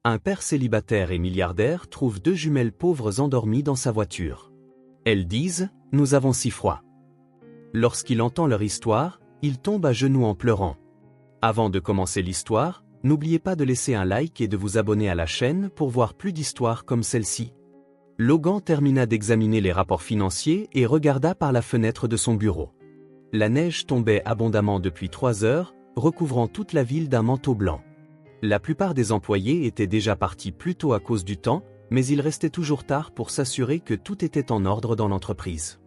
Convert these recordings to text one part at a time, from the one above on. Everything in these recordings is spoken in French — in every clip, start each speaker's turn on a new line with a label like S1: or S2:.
S1: Un père célibataire et milliardaire trouve deux jumelles pauvres endormies dans sa voiture. Elles disent « Nous avons si froid ». Lorsqu'il entend leur histoire, il tombe à genoux en pleurant. Avant de commencer l'histoire, n'oubliez pas de laisser un like et de vous abonner à la chaîne pour voir plus d'histoires comme celle-ci. Logan termina d'examiner les rapports financiers et regarda par la fenêtre de son bureau. La neige tombait abondamment depuis 3 heures, recouvrant toute la ville d'un manteau blanc. La plupart des employés étaient déjà partis plus tôt à cause du temps, mais il restait toujours tard pour s'assurer que tout était en ordre dans l'entreprise.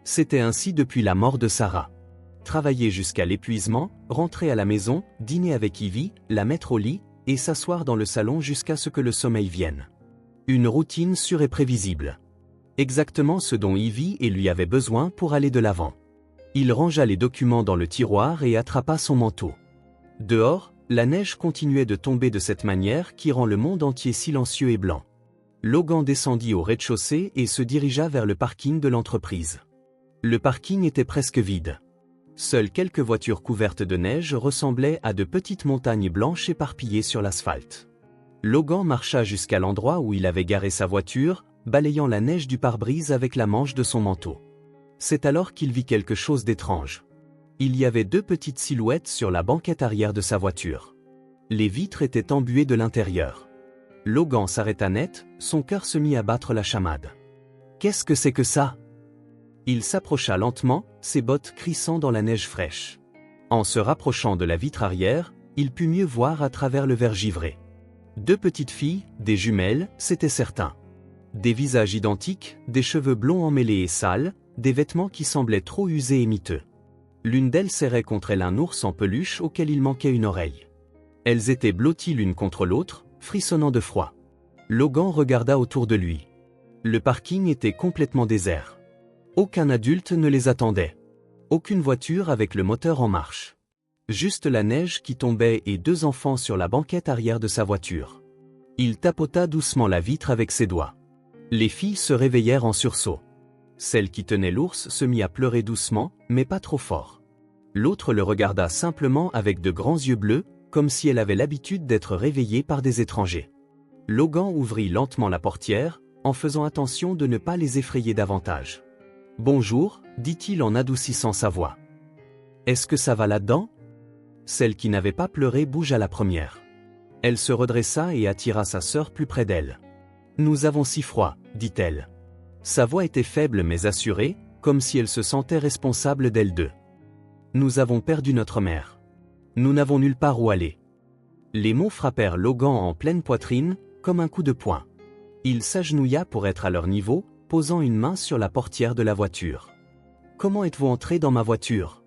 S1: C'était ainsi depuis la mort de Sarah. Travailler jusqu'à l'épuisement, rentrer à la maison, dîner avec Ivy, la mettre au lit, et s'asseoir dans le salon jusqu'à ce que le sommeil vienne. Une routine sûre et prévisible. Exactement ce dont Ivy et lui avaient besoin pour aller de l'avant. Il rangea les documents dans le tiroir et attrapa son manteau. Dehors, la neige continuait de tomber de cette manière qui rend le monde entier silencieux et blanc. Logan descendit au rez-de-chaussée et se dirigea vers le parking de l'entreprise. Le parking était presque vide. Seules quelques voitures couvertes de neige ressemblaient à de petites montagnes blanches éparpillées sur l'asphalte. Logan marcha jusqu'à l'endroit où il avait garé sa voiture, balayant la neige du pare-brise avec la manche de son manteau. C'est alors qu'il vit quelque chose d'étrange. Il y avait deux petites silhouettes sur la banquette arrière de sa voiture. Les vitres étaient embuées de l'intérieur. Logan s'arrêta net, son cœur se mit à battre la chamade. Qu'est-ce que c'est que ça? Il s'approcha lentement, ses bottes crissant dans la neige fraîche. En se rapprochant de la vitre arrière, il put mieux voir à travers le verre givré. Deux petites filles, des jumelles, c'était certain. Des visages identiques, des cheveux blonds emmêlés et sales, des vêtements qui semblaient trop usés et miteux. L'une d'elles serrait contre elle un ours en peluche auquel il manquait une oreille. Elles étaient blotties l'une contre l'autre, frissonnant de froid. Logan regarda autour de lui. Le parking était complètement désert. Aucun adulte ne les attendait. Aucune voiture avec le moteur en marche. Juste la neige qui tombait et deux enfants sur la banquette arrière de sa voiture. Il tapota doucement la vitre avec ses doigts. Les filles se réveillèrent en sursaut. Celle qui tenait l'ours se mit à pleurer doucement, mais pas trop fort. L'autre le regarda simplement avec de grands yeux bleus, comme si elle avait l'habitude d'être réveillée par des étrangers. Logan ouvrit lentement la portière, en faisant attention de ne pas les effrayer davantage. « Bonjour », dit-il en adoucissant sa voix. « Est-ce que ça va là-dedans » Celle qui n'avait pas pleuré bougea la première. Elle se redressa et attira sa sœur plus près d'elle. « Nous avons si froid, dit-elle. Sa voix était faible mais assurée, comme si elle se sentait responsable d'elles deux. Nous avons perdu notre mère. Nous n'avons nulle part où aller. Les mots frappèrent Logan en pleine poitrine, comme un coup de poing. Il s'agenouilla pour être à leur niveau, posant une main sur la portière de la voiture. Comment êtes-vous entré dans ma voiture?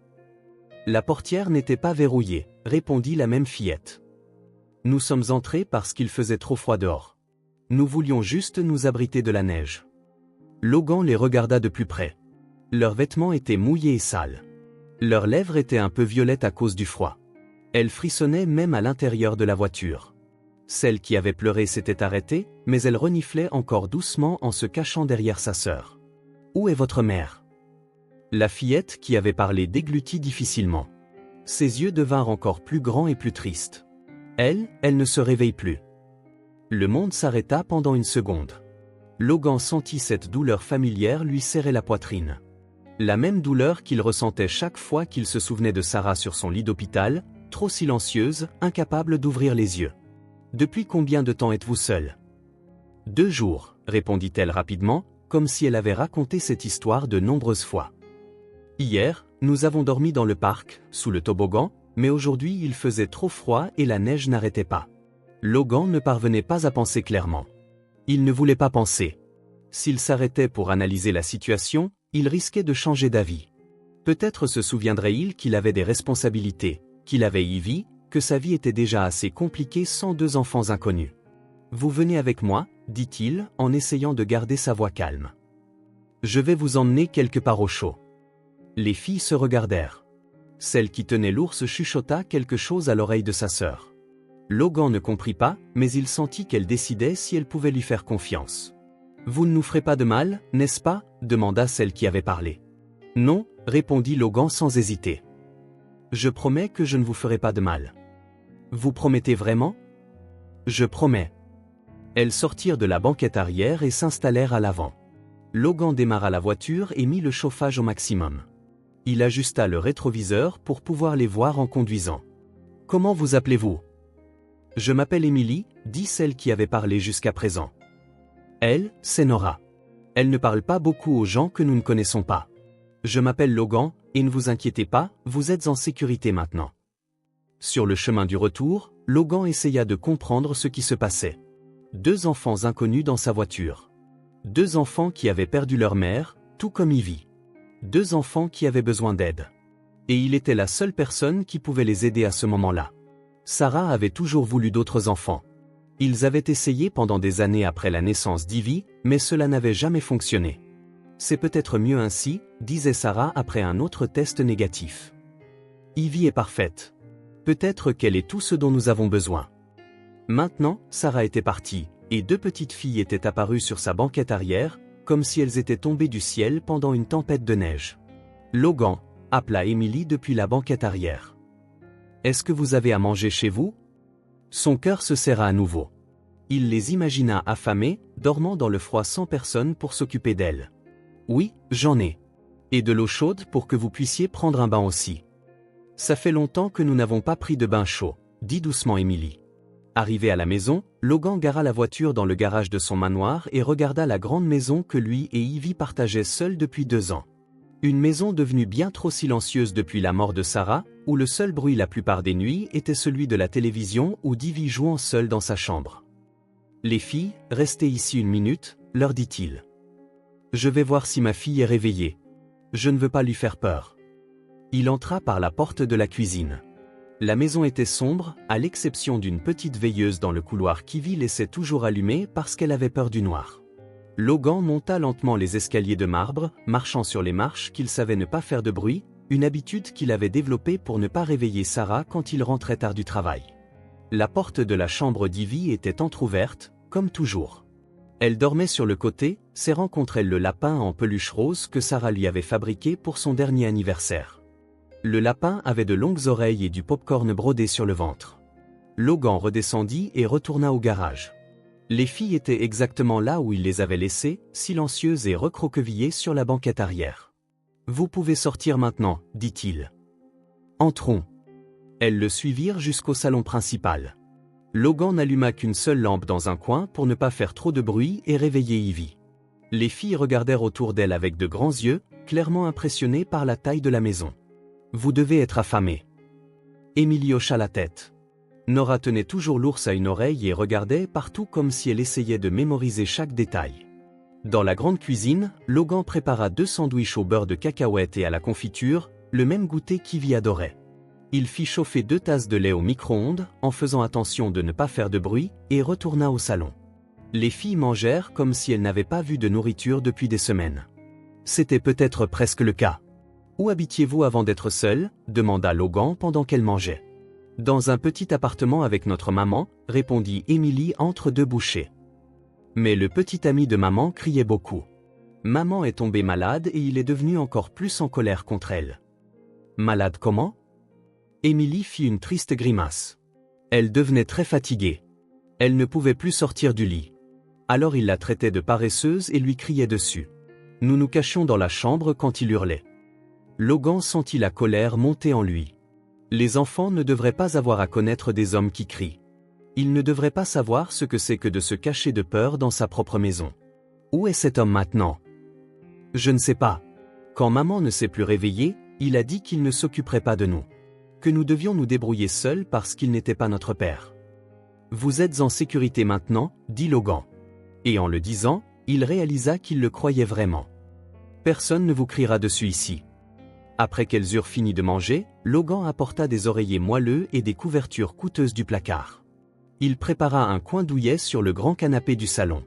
S1: La portière n'était pas verrouillée, répondit la même fillette. Nous sommes entrés parce qu'il faisait trop froid dehors. Nous voulions juste nous abriter de la neige. Logan les regarda de plus près. Leurs vêtements étaient mouillés et sales. Leurs lèvres étaient un peu violettes à cause du froid. Elles frissonnaient même à l'intérieur de la voiture. Celle qui avait pleuré s'était arrêtée, mais elle reniflait encore doucement en se cachant derrière sa sœur. « Où est votre mère » La fillette qui avait parlé déglutit difficilement. Ses yeux devinrent encore plus grands et plus tristes. Elle ne se réveille plus. Le monde s'arrêta pendant une seconde. Logan sentit cette douleur familière lui serrer la poitrine. La même douleur qu'il ressentait chaque fois qu'il se souvenait de Sarah sur son lit d'hôpital, trop silencieuse, incapable d'ouvrir les yeux. « Depuis combien de temps êtes-vous seul » « 2 jours, répondit-elle rapidement, comme si elle avait raconté cette histoire de nombreuses fois. « Hier, nous avons dormi dans le parc, sous le toboggan, mais aujourd'hui il faisait trop froid et la neige n'arrêtait pas. » Logan ne parvenait pas à penser clairement. Il ne voulait pas penser. S'il s'arrêtait pour analyser la situation, il risquait de changer d'avis. Peut-être se souviendrait-il qu'il avait des responsabilités, qu'il avait Ivy, que sa vie était déjà assez compliquée sans 2 enfants inconnus. « Vous venez avec moi » dit-il, en essayant de garder sa voix calme. « Je vais vous emmener quelque part au chaud. » Les filles se regardèrent. Celle qui tenait l'ours chuchota quelque chose à l'oreille de sa sœur. Logan ne comprit pas, mais il sentit qu'elle décidait si elle pouvait lui faire confiance. « Vous ne nous ferez pas de mal, n'est-ce pas » demanda celle qui avait parlé. « Non » répondit Logan sans hésiter. « Je promets que je ne vous ferai pas de mal. » « Vous promettez vraiment » « Je promets. » Elles sortirent de la banquette arrière et s'installèrent à l'avant. Logan démarra la voiture et mit le chauffage au maximum. Il ajusta le rétroviseur pour pouvoir les voir en conduisant. « Comment vous appelez-vous » ? « Je m'appelle Emily » dit celle qui avait parlé jusqu'à présent. « Elle, c'est Nora. Elle ne parle pas beaucoup aux gens que nous ne connaissons pas. Je m'appelle Logan, et ne vous inquiétez pas, vous êtes en sécurité maintenant. » Sur le chemin du retour, Logan essaya de comprendre ce qui se passait. 2 enfants inconnus dans sa voiture. 2 enfants qui avaient perdu leur mère, tout comme Ivy. 2 enfants qui avaient besoin d'aide. Et il était la seule personne qui pouvait les aider à ce moment-là. Sarah avait toujours voulu d'autres enfants. Ils avaient essayé pendant des années après la naissance d'Ivy, mais cela n'avait jamais fonctionné. C'est peut-être mieux ainsi, disait Sarah après un autre test négatif. Ivy est parfaite. Peut-être qu'elle est tout ce dont nous avons besoin. Maintenant, Sarah était partie, et 2 petites filles étaient apparues sur sa banquette arrière, comme si elles étaient tombées du ciel pendant une tempête de neige. Logan appela Emily depuis la banquette arrière. « Est-ce que vous avez à manger chez vous ?» Son cœur se serra à nouveau. Il les imagina affamées, dormant dans le froid sans personne pour s'occuper d'elles. « Oui, j'en ai. Et de l'eau chaude pour que vous puissiez prendre un bain aussi. »« Ça fait longtemps que nous n'avons pas pris de bain chaud, » dit doucement Emily. Arrivé à la maison, Logan gara la voiture dans le garage de son manoir et regarda la grande maison que lui et Ivy partageaient seuls depuis 2 ans. Une maison devenue bien trop silencieuse depuis la mort de Sarah, où le seul bruit la plupart des nuits était celui de la télévision ou d'Ivy jouant seule dans sa chambre. « Les filles, restez ici 1 minute, leur dit-il. Je vais voir si ma fille est réveillée. Je ne veux pas lui faire peur. » Il entra par la porte de la cuisine. La maison était sombre, à l'exception d'une petite veilleuse dans le couloir qu'Ivy laissait toujours allumée parce qu'elle avait peur du noir. Logan monta lentement les escaliers de marbre, marchant sur les marches qu'il savait ne pas faire de bruit, une habitude qu'il avait développée pour ne pas réveiller Sarah quand il rentrait tard du travail. La porte de la chambre d'Ivy était entr'ouverte, comme toujours. Elle dormait sur le côté, serrant contre elle le lapin en peluche rose que Sarah lui avait fabriqué pour son dernier anniversaire. Le lapin avait de longues oreilles et du pop-corn brodé sur le ventre. Logan redescendit et retourna au garage. Les filles étaient exactement là où il les avait laissées, silencieuses et recroquevillées sur la banquette arrière. « Vous pouvez sortir maintenant, dit-il. Entrons. » Elles le suivirent jusqu'au salon principal. Logan n'alluma qu'une seule lampe dans un coin pour ne pas faire trop de bruit et réveiller Ivy. Les filles regardèrent autour d'elle avec de grands yeux, clairement impressionnées par la taille de la maison. « Vous devez être affamés. » Emily hocha la tête. Nora tenait toujours l'ours à une oreille et regardait partout comme si elle essayait de mémoriser chaque détail. Dans la grande cuisine, Logan prépara 2 sandwichs au beurre de cacahuète et à la confiture, le même goûter qu'Ivy adorait. Il fit chauffer 2 tasses de lait au micro-ondes, en faisant attention de ne pas faire de bruit, et retourna au salon. Les filles mangèrent comme si elles n'avaient pas vu de nourriture depuis des semaines. C'était peut-être presque le cas. « Où habitiez-vous avant d'être seule » demanda Logan pendant qu'elle mangeait. « Dans un petit appartement avec notre maman » répondit Emily entre 2 bouchées. Mais le petit ami de maman criait beaucoup. Maman est tombée malade et il est devenu encore plus en colère contre elle. « Malade comment » Emily fit une triste grimace. Elle devenait très fatiguée. Elle ne pouvait plus sortir du lit. Alors il la traitait de paresseuse et lui criait dessus. Nous nous cachions dans la chambre quand il hurlait. Logan sentit la colère monter en lui. Les enfants ne devraient pas avoir à connaître des hommes qui crient. Ils ne devraient pas savoir ce que c'est que de se cacher de peur dans sa propre maison. Où est cet homme maintenant? Je ne sais pas. Quand maman ne s'est plus réveillée, il a dit qu'il ne s'occuperait pas de nous. Que nous devions nous débrouiller seuls parce qu'il n'était pas notre père. Vous êtes en sécurité maintenant, dit Logan. Et en le disant, il réalisa qu'il le croyait vraiment. Personne ne vous criera dessus ici. Après qu'elles eurent fini de manger, Logan apporta des oreillers moelleux et des couvertures coûteuses du placard. Il prépara un coin douillet sur le grand canapé du salon.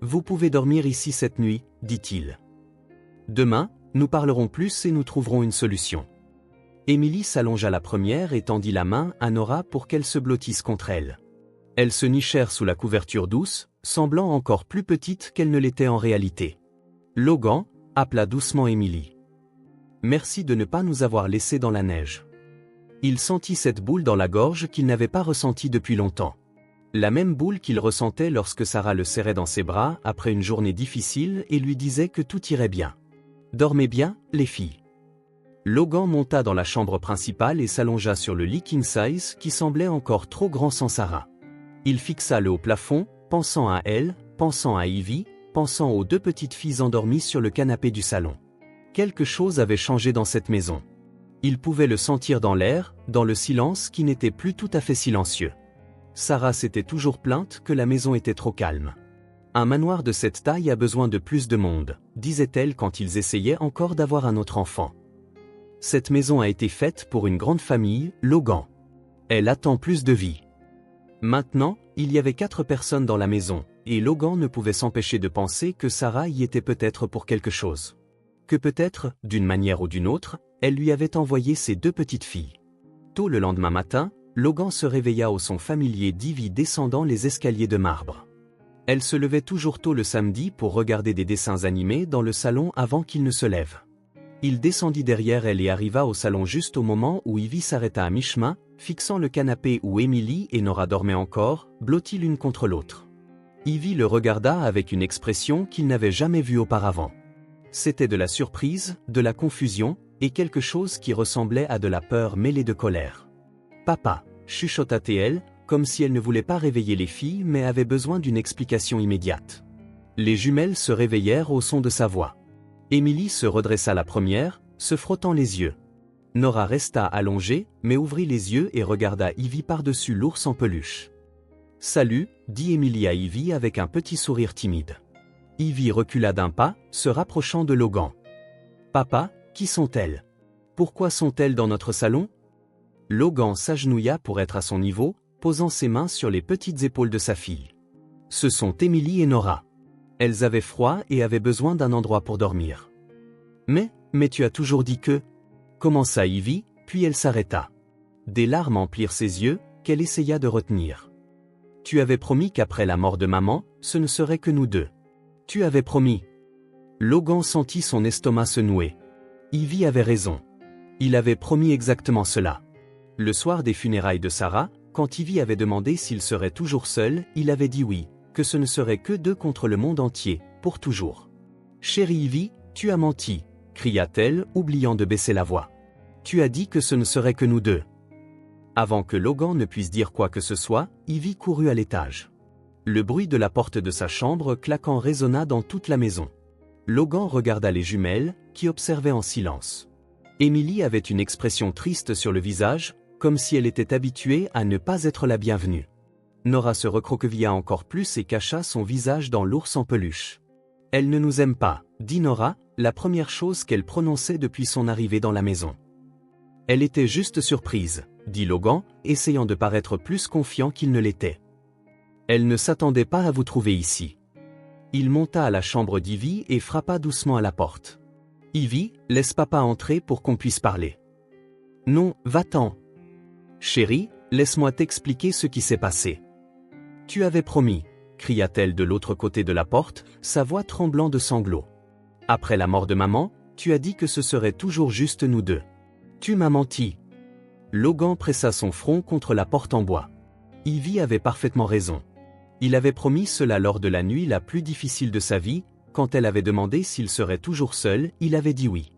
S1: Vous pouvez dormir ici cette nuit, dit-il. Demain, nous parlerons plus et nous trouverons une solution. Emily s'allongea la première et tendit la main à Nora pour qu'elle se blottisse contre elle. Elles se nichèrent sous la couverture douce, semblant encore plus petite qu'elle ne l'était en réalité. Logan appela doucement Emily. Merci de ne pas nous avoir laissés dans la neige. Il sentit cette boule dans la gorge qu'il n'avait pas ressentie depuis longtemps. La même boule qu'il ressentait lorsque Sarah le serrait dans ses bras après une journée difficile et lui disait que tout irait bien. Dormez bien, les filles. Logan monta dans la chambre principale et s'allongea sur le lit king size qui semblait encore trop grand sans Sarah. Il fixa le haut plafond, pensant à elle, pensant à Ivy, pensant aux deux petites filles endormies sur le canapé du salon. Quelque chose avait changé dans cette maison. Il pouvait le sentir dans l'air, dans le silence qui n'était plus tout à fait silencieux. Sarah s'était toujours plainte que la maison était trop calme. Un manoir de cette taille a besoin de plus de monde, disait-elle quand ils essayaient encore d'avoir un autre enfant. Cette maison a été faite pour une grande famille, Logan. Elle attend plus de vie. Maintenant, il y avait 4 personnes dans la maison, et Logan ne pouvait s'empêcher de penser que Sarah y était peut-être pour quelque chose. Que peut-être, d'une manière ou d'une autre, elle lui avait envoyé ses 2 petites filles. Tôt le lendemain matin, Logan se réveilla au son familier d'Ivy descendant les escaliers de marbre. Elle se levait toujours tôt le samedi pour regarder des dessins animés dans le salon avant qu'il ne se lève. Il descendit derrière elle et arriva au salon juste au moment où Ivy s'arrêta à mi-chemin, fixant le canapé où Emily et Nora dormaient encore, blotties l'une contre l'autre. Ivy le regarda avec une expression qu'il n'avait jamais vue auparavant. C'était de la surprise, de la confusion, et quelque chose qui ressemblait à de la peur mêlée de colère. « Papa » chuchota-t-elle, comme si elle ne voulait pas réveiller les filles mais avait besoin d'une explication immédiate. Les jumelles se réveillèrent au son de sa voix. Emily se redressa la première, se frottant les yeux. Nora resta allongée, mais ouvrit les yeux et regarda Ivy par-dessus l'ours en peluche. « Salut » dit Emily à Ivy avec un petit sourire timide. Ivy recula d'un pas, se rapprochant de Logan. « Papa, qui sont-elles? Pourquoi sont-elles dans notre salon ?» Logan s'agenouilla pour être à son niveau, posant ses mains sur les petites épaules de sa fille. « Ce sont Emily et Nora. Elles avaient froid et avaient besoin d'un endroit pour dormir. »« Mais tu as toujours dit que... » commença Ivy, puis elle s'arrêta. Des larmes emplirent ses yeux, qu'elle essaya de retenir. « Tu avais promis qu'après la mort de maman, ce ne serait que nous deux. Tu avais promis. » Logan sentit son estomac se nouer. Ivy avait raison. Il avait promis exactement cela. Le soir des funérailles de Sarah, quand Ivy avait demandé s'il serait toujours seul, il avait dit oui, que ce ne serait que 2 contre le monde entier, pour toujours. « Chérie Ivy, tu as menti » cria-t-elle, oubliant de baisser la voix. « Tu as dit que ce ne serait que nous deux. » Avant que Logan ne puisse dire quoi que ce soit, Ivy courut à l'étage. Le bruit de la porte de sa chambre claquant résonna dans toute la maison. Logan regarda les jumelles, qui observaient en silence. Emily avait une expression triste sur le visage, comme si elle était habituée à ne pas être la bienvenue. Nora se recroquevilla encore plus et cacha son visage dans l'ours en peluche. « Elle ne nous aime pas » dit Nora, la première chose qu'elle prononçait depuis son arrivée dans la maison. « Elle était juste surprise » dit Logan, essayant de paraître plus confiant qu'il ne l'était. « Elle ne s'attendait pas à vous trouver ici. » Il monta à la chambre d'Ivy et frappa doucement à la porte. « Ivy, laisse papa entrer pour qu'on puisse parler. »« Non, va-t'en. »« Chérie, laisse-moi t'expliquer ce qui s'est passé. »« Tu avais promis » cria-t-elle de l'autre côté de la porte, sa voix tremblant de sanglots. « Après la mort de maman, tu as dit que ce serait toujours juste nous deux. Tu m'as menti. » Logan pressa son front contre la porte en bois. Ivy avait parfaitement raison. Il avait promis cela lors de la nuit la plus difficile de sa vie, quand elle avait demandé s'il serait toujours seul, il avait dit oui.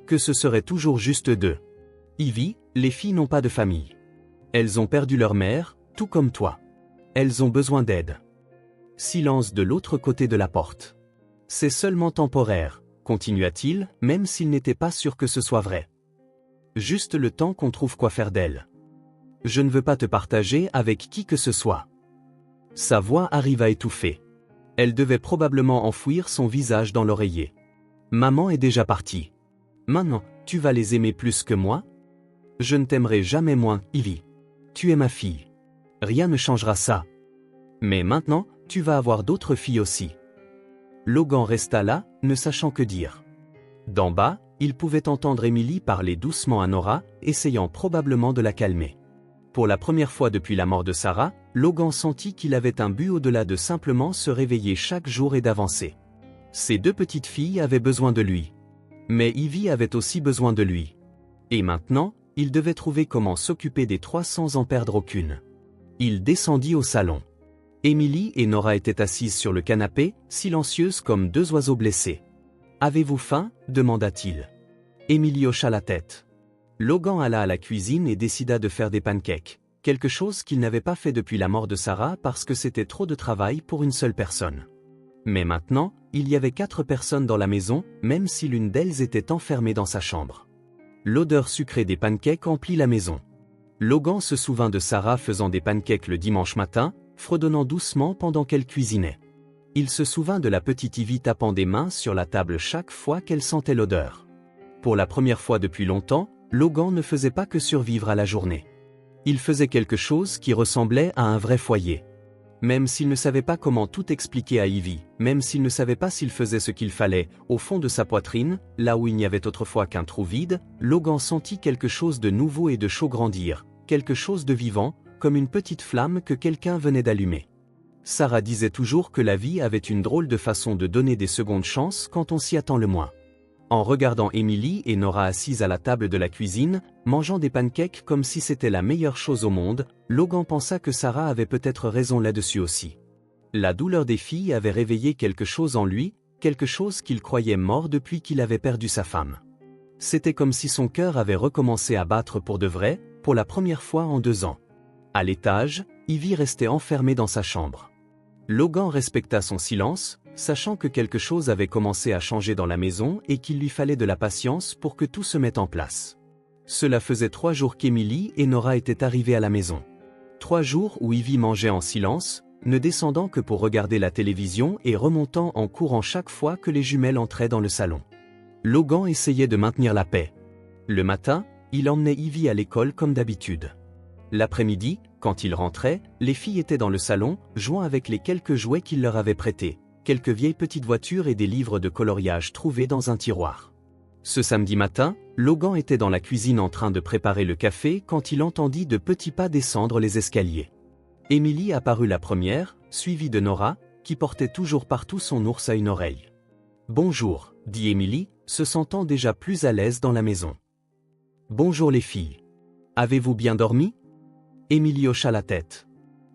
S1: Que ce serait toujours juste 2. Ivy, les filles n'ont pas de famille. Elles ont perdu leur mère, tout comme toi. Elles ont besoin d'aide. Silence de l'autre côté de la porte. C'est seulement temporaire, continua-t-il, même s'il n'était pas sûr que ce soit vrai. Juste le temps qu'on trouve quoi faire d'elle. Je ne veux pas te partager avec qui que ce soit. Sa voix arriva étouffée. Elle devait probablement enfouir son visage dans l'oreiller. Maman est déjà partie. Maintenant, tu vas les aimer plus que moi? Je ne t'aimerai jamais moins, Ivy. Tu es ma fille. Rien ne changera ça. Mais maintenant, tu vas avoir d'autres filles aussi. Logan resta là, ne sachant que dire. D'en bas, il pouvait entendre Emily parler doucement à Nora, essayant probablement de la calmer. Pour la première fois depuis la mort de Sarah, Logan sentit qu'il avait un but au-delà de simplement se réveiller chaque jour et d'avancer. Ses 2 petites filles avaient besoin de lui. Mais Ivy avait aussi besoin de lui. Et maintenant, il devait trouver comment s'occuper des 3 sans en perdre aucune. Il descendit au salon. Émilie et Nora étaient assises sur le canapé, silencieuses comme deux oiseaux blessés. « Avez-vous faim » demanda-t-il. Émilie hocha la tête. Logan alla à la cuisine et décida de faire des pancakes, quelque chose qu'il n'avait pas fait depuis la mort de Sarah parce que c'était trop de travail pour une seule personne. Mais maintenant, il y avait 4 personnes dans la maison, même si l'une d'elles était enfermée dans sa chambre. L'odeur sucrée des pancakes emplit la maison. Logan se souvint de Sarah faisant des pancakes le dimanche matin, fredonnant doucement pendant qu'elle cuisinait. Il se souvint de la petite Ivy tapant des mains sur la table chaque fois qu'elle sentait l'odeur. Pour la première fois depuis longtemps, Logan ne faisait pas que survivre à la journée. Il faisait quelque chose qui ressemblait à un vrai foyer. Même s'il ne savait pas comment tout expliquer à Ivy, même s'il ne savait pas s'il faisait ce qu'il fallait, au fond de sa poitrine, là où il n'y avait autrefois qu'un trou vide, Logan sentit quelque chose de nouveau et de chaud grandir, quelque chose de vivant, comme une petite flamme que quelqu'un venait d'allumer. Sarah disait toujours que la vie avait une drôle de façon de donner des secondes chances quand on s'y attend le moins. En regardant Émilie et Nora assises à la table de la cuisine, mangeant des pancakes comme si c'était la meilleure chose au monde, Logan pensa que Sarah avait peut-être raison là-dessus aussi. La douleur des filles avait réveillé quelque chose en lui, quelque chose qu'il croyait mort depuis qu'il avait perdu sa femme. C'était comme si son cœur avait recommencé à battre pour de vrai, pour la première fois en 2 ans. À l'étage, Ivy restait enfermée dans sa chambre. Logan respecta son silence, sachant que quelque chose avait commencé à changer dans la maison et qu'il lui fallait de la patience pour que tout se mette en place. Cela faisait 3 jours qu'Émilie et Nora étaient arrivées à la maison. 3 jours où Ivy mangeait en silence, ne descendant que pour regarder la télévision et remontant en courant chaque fois que les jumelles entraient dans le salon. Logan essayait de maintenir la paix. Le matin, il emmenait Ivy à l'école comme d'habitude. L'après-midi, quand il rentrait, les filles étaient dans le salon, jouant avec les quelques jouets qu'il leur avait prêtés, quelques vieilles petites voitures et des livres de coloriage trouvés dans un tiroir. Ce samedi matin, Logan était dans la cuisine en train de préparer le café quand il entendit de petits pas descendre les escaliers. Émilie apparut la première, suivie de Nora, qui portait toujours partout son ours à une oreille. « Bonjour », dit Émilie, se sentant déjà plus à l'aise dans la maison. « Bonjour les filles. Avez-vous bien dormi ?» Émilie hocha la tête.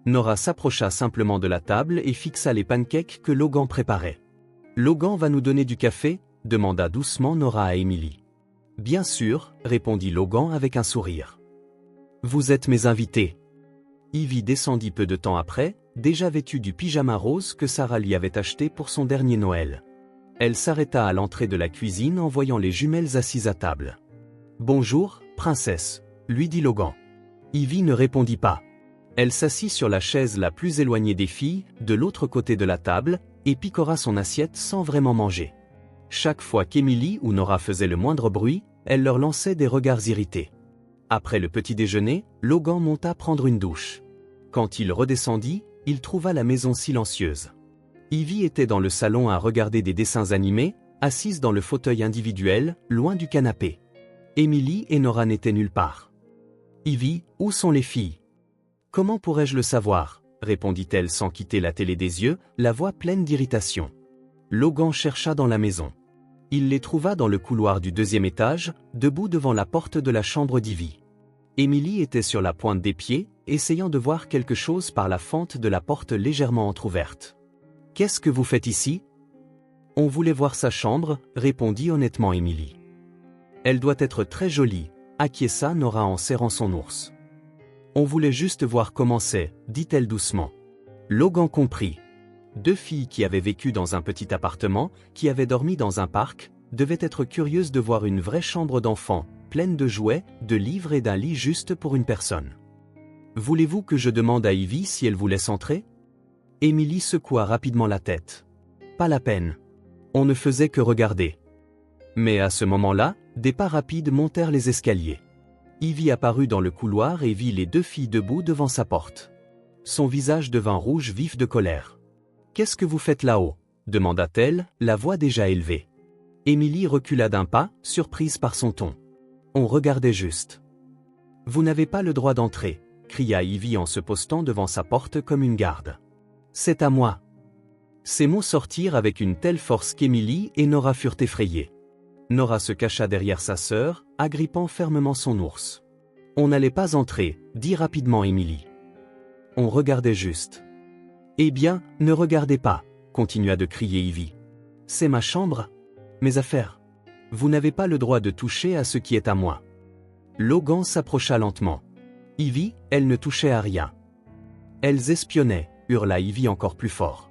S1: Nora s'approcha simplement de la table et fixa les pancakes que Logan préparait. « Logan va nous donner du café ?» demanda doucement Nora à Émilie. « Bien sûr », répondit Logan avec un sourire. « Vous êtes mes invités. » Ivy descendit peu de temps après, déjà vêtue du pyjama rose que Sarah lui avait acheté pour son dernier Noël. Elle s'arrêta à l'entrée de la cuisine en voyant les jumelles assises à table. « Bonjour, princesse », lui dit Logan. Ivy ne répondit pas. Elle s'assit sur la chaise la plus éloignée des filles, de l'autre côté de la table, et picora son assiette sans vraiment manger. Chaque fois qu'Émilie ou Nora faisaient le moindre bruit, elle leur lançait des regards irrités. Après le petit déjeuner, Logan monta prendre une douche. Quand il redescendit, il trouva la maison silencieuse. Ivy était dans le salon à regarder des dessins animés, assise dans le fauteuil individuel, loin du canapé. Émilie et Nora n'étaient nulle part. « Ivy, où sont les filles ? » « Comment pourrais-je le savoir ?» répondit-elle sans quitter la télé des yeux, la voix pleine d'irritation. Logan chercha dans la maison. Il les trouva dans le couloir du 2e étage, debout devant la porte de la chambre d'Ivy. Émilie était sur la pointe des pieds, essayant de voir quelque chose par la fente de la porte légèrement entr'ouverte. « Qu'est-ce que vous faites ici ?» « On voulait voir sa chambre, » répondit honnêtement Émilie. « Elle doit être très jolie, » acquiesça Nora en serrant son ours. « On voulait juste voir comment c'est, » dit-elle doucement. Logan comprit. 2 filles qui avaient vécu dans un petit appartement, qui avaient dormi dans un parc, devaient être curieuses de voir une vraie chambre d'enfant, pleine de jouets, de livres et d'un lit juste pour une personne. « Voulez-vous que je demande à Ivy si elle vous laisse entrer ?» Émilie secoua rapidement la tête. « Pas la peine. On ne faisait que regarder. » Mais à ce moment-là, des pas rapides montèrent les escaliers. Ivy apparut dans le couloir et vit les 2 filles debout devant sa porte. Son visage devint rouge vif de colère. « Qu'est-ce que vous faites là-haut » demanda-t-elle, la voix déjà élevée. Émilie recula d'un pas, surprise par son ton. On regardait juste. « Vous n'avez pas le droit d'entrer » cria Ivy en se postant devant sa porte comme une garde. « C'est à moi !» Ces mots sortirent avec une telle force qu'Émilie et Nora furent effrayées. Nora se cacha derrière sa sœur, agrippant fermement son ours. « On n'allait pas entrer » dit rapidement Émilie. « On regardait juste. » Eh bien, ne regardez pas, continua de crier Ivy. C'est ma chambre? Mes affaires. Vous n'avez pas le droit de toucher à ce qui est à moi. Logan s'approcha lentement. Ivy, elle ne touchait à rien. Elles espionnaient, hurla Ivy encore plus fort.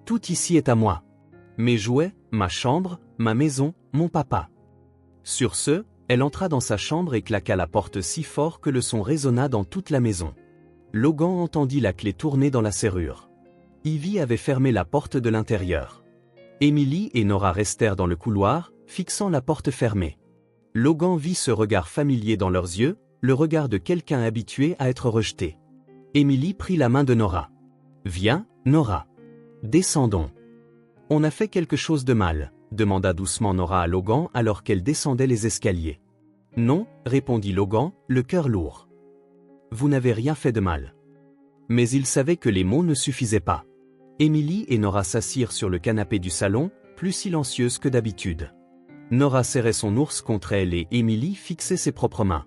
S1: Tout ici est à moi. Mes jouets, ma chambre, ma maison, mon papa. Sur ce, elle entra dans sa chambre et claqua la porte si fort que le son résonna dans toute la maison. Logan entendit la clé tourner dans la serrure. Ivy avait fermé la porte de l'intérieur. Emily et Nora restèrent dans le couloir, fixant la porte fermée. Logan vit ce regard familier dans leurs yeux, le regard de quelqu'un habitué à être rejeté. Emily prit la main de Nora. « Viens, Nora. Descendons. »« On a fait quelque chose de mal ?» demanda doucement Nora à Logan alors qu'elle descendait les escaliers. « Non, » répondit Logan, le cœur lourd. « Vous n'avez rien fait de mal. » Mais il savait que les mots ne suffisaient pas. Emily et Nora s'assirent sur le canapé du salon, plus silencieuses que d'habitude. Nora serrait son ours contre elle et Emily fixait ses propres mains.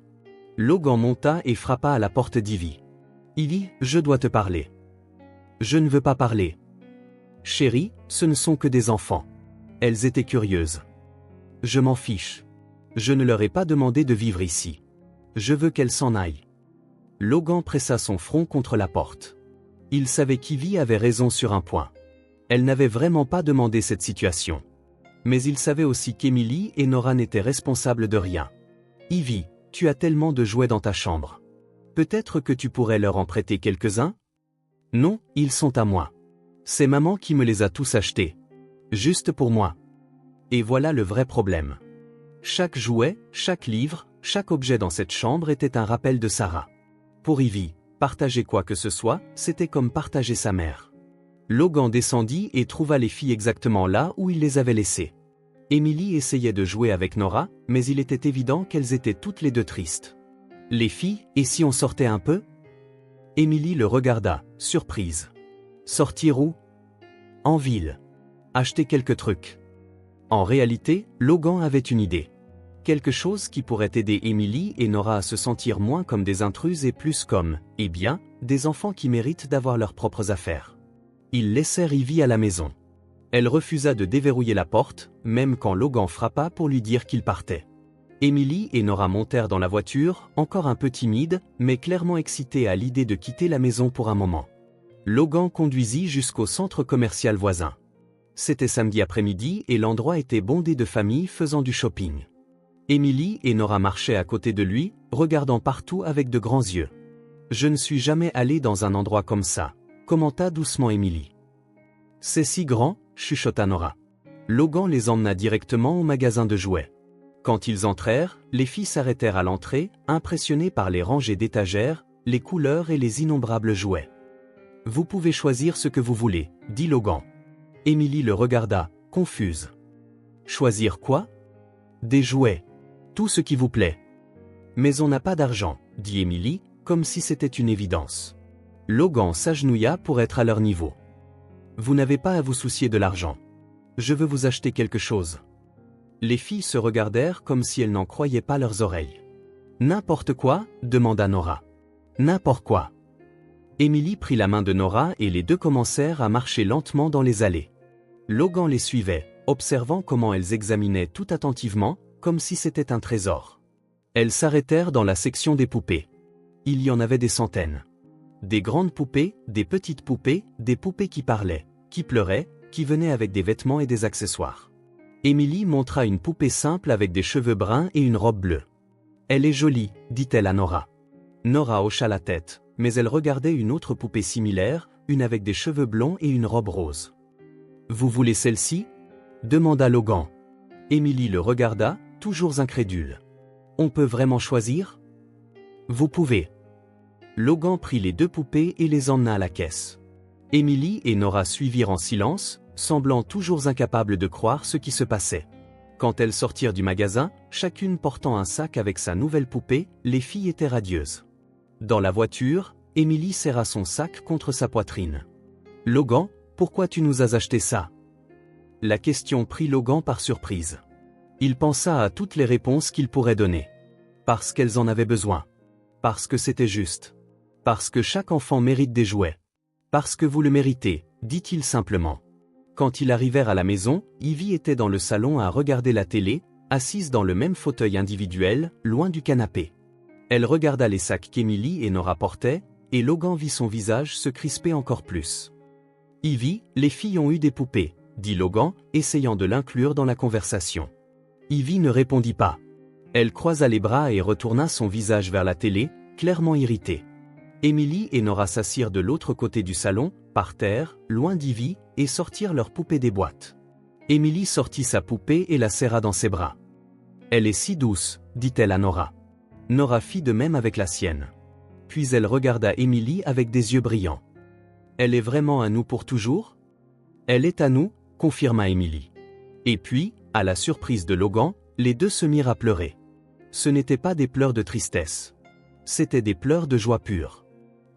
S1: Logan monta et frappa à la porte d'Ivy. « Ivy, je dois te parler. »« Je ne veux pas parler. »« Chérie, ce ne sont que des enfants. » Elles étaient curieuses. « Je m'en fiche. Je ne leur ai pas demandé de vivre ici. Je veux qu'elles s'en aillent. » Logan pressa son front contre la porte. Il savait qu'Ivy avait raison sur un point. Elle n'avait vraiment pas demandé cette situation. Mais il savait aussi qu'Emily et Nora n'étaient responsables de rien. « Ivy, tu as tellement de jouets dans ta chambre. Peut-être que tu pourrais leur en prêter quelques-uns? » « Non, ils sont à moi. C'est maman qui me les a tous achetés. Juste pour moi. » Et voilà le vrai problème. Chaque jouet, chaque livre, chaque objet dans cette chambre était un rappel de Sarah. Pour Ivy, partager quoi que ce soit, c'était comme partager sa mère. Logan descendit et trouva les filles exactement là où il les avait laissées. Emily essayait de jouer avec Nora, mais il était évident qu'elles étaient toutes les deux tristes. « Les filles, et si on sortait un peu ?» Emily le regarda, surprise. « Sortir où ?»« En ville. Acheter quelques trucs. » En réalité, Logan avait une idée. Quelque chose qui pourrait aider Emily et Nora à se sentir moins comme des intruses et plus comme, eh bien, des enfants qui méritent d'avoir leurs propres affaires. Ils laissèrent Ivy à la maison. Elle refusa de déverrouiller la porte, même quand Logan frappa pour lui dire qu'il partait. Emily et Nora montèrent dans la voiture, encore un peu timides, mais clairement excités à l'idée de quitter la maison pour un moment. Logan conduisit jusqu'au centre commercial voisin. C'était samedi après-midi et l'endroit était bondé de familles faisant du shopping. Emily et Nora marchaient à côté de lui, regardant partout avec de grands yeux. « Je ne suis jamais allée dans un endroit comme ça », commenta doucement Emily. « C'est si grand », chuchota Nora. Logan les emmena directement au magasin de jouets. Quand ils entrèrent, les filles s'arrêtèrent à l'entrée, impressionnées par les rangées d'étagères, les couleurs et les innombrables jouets. « Vous pouvez choisir ce que vous voulez, » dit Logan. Emily le regarda, confuse. « Choisir quoi ?»« Des jouets. Tout ce qui vous plaît. »« Mais on n'a pas d'argent, » dit Emily, comme si c'était une évidence. Logan s'agenouilla pour être à leur niveau. « Vous n'avez pas à vous soucier de l'argent. Je veux vous acheter quelque chose. » Les filles se regardèrent comme si elles n'en croyaient pas leurs oreilles. « N'importe quoi ?» demanda Nora. « N'importe quoi. » Emily prit la main de Nora et les deux commencèrent à marcher lentement dans les allées. Logan les suivait, observant comment elles examinaient tout attentivement, comme si c'était un trésor. Elles s'arrêtèrent dans la section des poupées. Il y en avait des centaines. Des grandes poupées, des petites poupées, des poupées qui parlaient, qui pleuraient, qui venaient avec des vêtements et des accessoires. Emily montra une poupée simple avec des cheveux bruns et une robe bleue. « Elle est jolie, » dit-elle à Nora. Nora hocha la tête, mais elle regardait une autre poupée similaire, une avec des cheveux blonds et une robe rose. « Vous voulez celle-ci » demanda Logan. Emily le regarda, toujours incrédule. « On peut vraiment choisir ?»« Vous pouvez. » Logan prit les deux poupées et les emmena à la caisse. Emily et Nora suivirent en silence, semblant toujours incapables de croire ce qui se passait. Quand elles sortirent du magasin, chacune portant un sac avec sa nouvelle poupée, les filles étaient radieuses. Dans la voiture, Emily serra son sac contre sa poitrine. « Logan, pourquoi tu nous as acheté ça ?» La question prit Logan par surprise. Il pensa à toutes les réponses qu'il pourrait donner. Parce qu'elles en avaient besoin. Parce que c'était juste. Parce que chaque enfant mérite des jouets. Parce que vous le méritez, dit-il simplement. Quand ils arrivèrent à la maison, Ivy était dans le salon à regarder la télé, assise dans le même fauteuil individuel, loin du canapé. Elle regarda les sacs qu'Emily et Nora portaient, et Logan vit son visage se crisper encore plus. « Ivy, les filles ont eu des poupées », dit Logan, essayant de l'inclure dans la conversation. Ivy ne répondit pas. Elle croisa les bras et retourna son visage vers la télé, clairement irritée. Emily et Nora s'assirent de l'autre côté du salon, par terre, loin d'Ivy, et sortirent leurs poupées des boîtes. Emily sortit sa poupée et la serra dans ses bras. « Elle est si douce », dit-elle à Nora. Nora fit de même avec la sienne. Puis elle regarda Emily avec des yeux brillants. « Elle est vraiment à nous pour toujours ?»« Elle est à nous », confirma Emily. Et puis, à la surprise de Logan, les deux se mirent à pleurer. Ce n'étaient pas des pleurs de tristesse. C'étaient des pleurs de joie pure.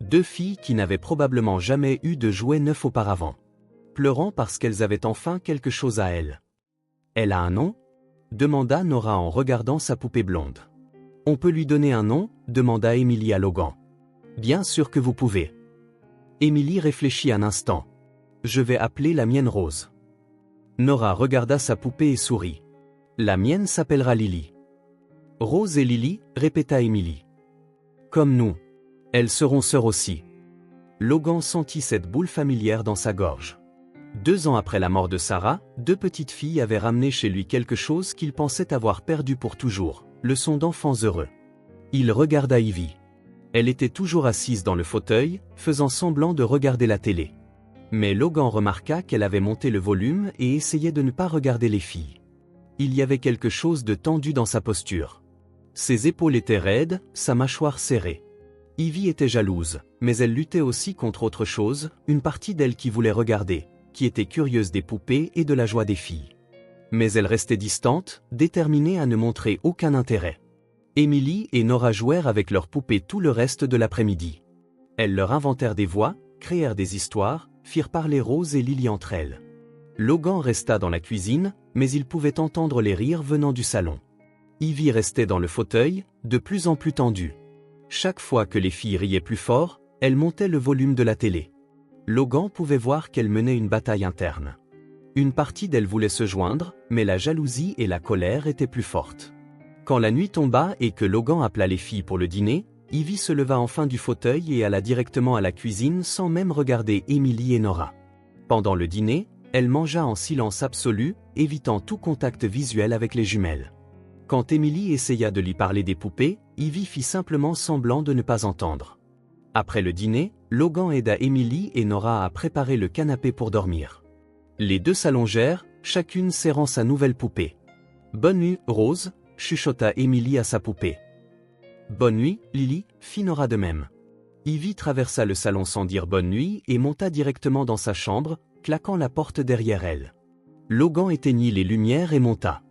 S1: Deux filles qui n'avaient probablement jamais eu de jouet neuf auparavant. Pleurant parce qu'elles avaient enfin quelque chose à elles. « Elle a un nom ?» demanda Nora en regardant sa poupée blonde. « On peut lui donner un nom ?» demanda Emily à Logan. « Bien sûr que vous pouvez. » Emily réfléchit un instant. « Je vais appeler la mienne Rose. » Nora regarda sa poupée et sourit. « La mienne s'appellera Lily. »« Rose et Lily » répéta Emily. « Comme nous. Elles seront sœurs aussi. » Logan sentit cette boule familière dans sa gorge. 2 ans après la mort de Sarah, 2 petites filles avaient ramené chez lui quelque chose qu'il pensait avoir perdu pour toujours, le son d'enfants heureux. Il regarda Ivy. Elle était toujours assise dans le fauteuil, faisant semblant de regarder la télé. Mais Logan remarqua qu'elle avait monté le volume et essayait de ne pas regarder les filles. Il y avait quelque chose de tendu dans sa posture. Ses épaules étaient raides, sa mâchoire serrée. Ivy était jalouse, mais elle luttait aussi contre autre chose, une partie d'elle qui voulait regarder, qui était curieuse des poupées et de la joie des filles. Mais elle restait distante, déterminée à ne montrer aucun intérêt. Emily et Nora jouèrent avec leurs poupées tout le reste de l'après-midi. Elles leur inventèrent des voix, créèrent des histoires, firent parler Rose et Lily entre elles. Logan resta dans la cuisine, mais il pouvait entendre les rires venant du salon. Ivy restait dans le fauteuil, de plus en plus tendue. Chaque fois que les filles riaient plus fort, elle montait le volume de la télé. Logan pouvait voir qu'elle menait une bataille interne. Une partie d'elle voulait se joindre, mais la jalousie et la colère étaient plus fortes. Quand la nuit tomba et que Logan appela les filles pour le dîner, Ivy se leva enfin du fauteuil et alla directement à la cuisine sans même regarder Emily et Nora. Pendant le dîner, elle mangea en silence absolu, évitant tout contact visuel avec les jumelles. Quand Emily essaya de lui parler des poupées, Ivy fit simplement semblant de ne pas entendre. Après le dîner, Logan aida Emily et Nora à préparer le canapé pour dormir. Les deux s'allongèrent, chacune serrant sa nouvelle poupée. « Bonne nuit, Rose », chuchota Emily à sa poupée. « Bonne nuit, Lily », fit Nora de même. Ivy traversa le salon sans dire bonne nuit et monta directement dans sa chambre, claquant la porte derrière elle. Logan éteignit les lumières et monta.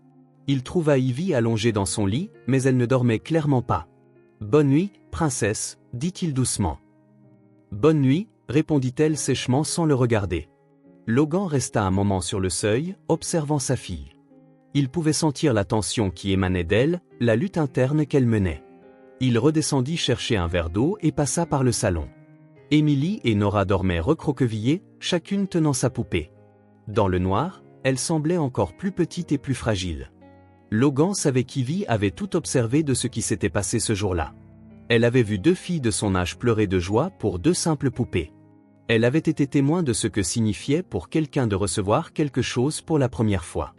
S1: Il trouva Ivy allongée dans son lit, mais elle ne dormait clairement pas. « Bonne nuit, princesse », dit-il doucement. « Bonne nuit », répondit-elle sèchement sans le regarder. Logan resta un moment sur le seuil, observant sa fille. Il pouvait sentir la tension qui émanait d'elle, la lutte interne qu'elle menait. Il redescendit chercher un verre d'eau et passa par le salon. Emily et Nora dormaient recroquevillées, chacune tenant sa poupée. Dans le noir, elle semblait encore plus petite et plus fragile. Logan savait qu'Ivy avait tout observé de ce qui s'était passé ce jour-là. Elle avait vu 2 filles de son âge pleurer de joie pour 2 simples poupées. Elle avait été témoin de ce que signifiait pour quelqu'un de recevoir quelque chose pour la première fois.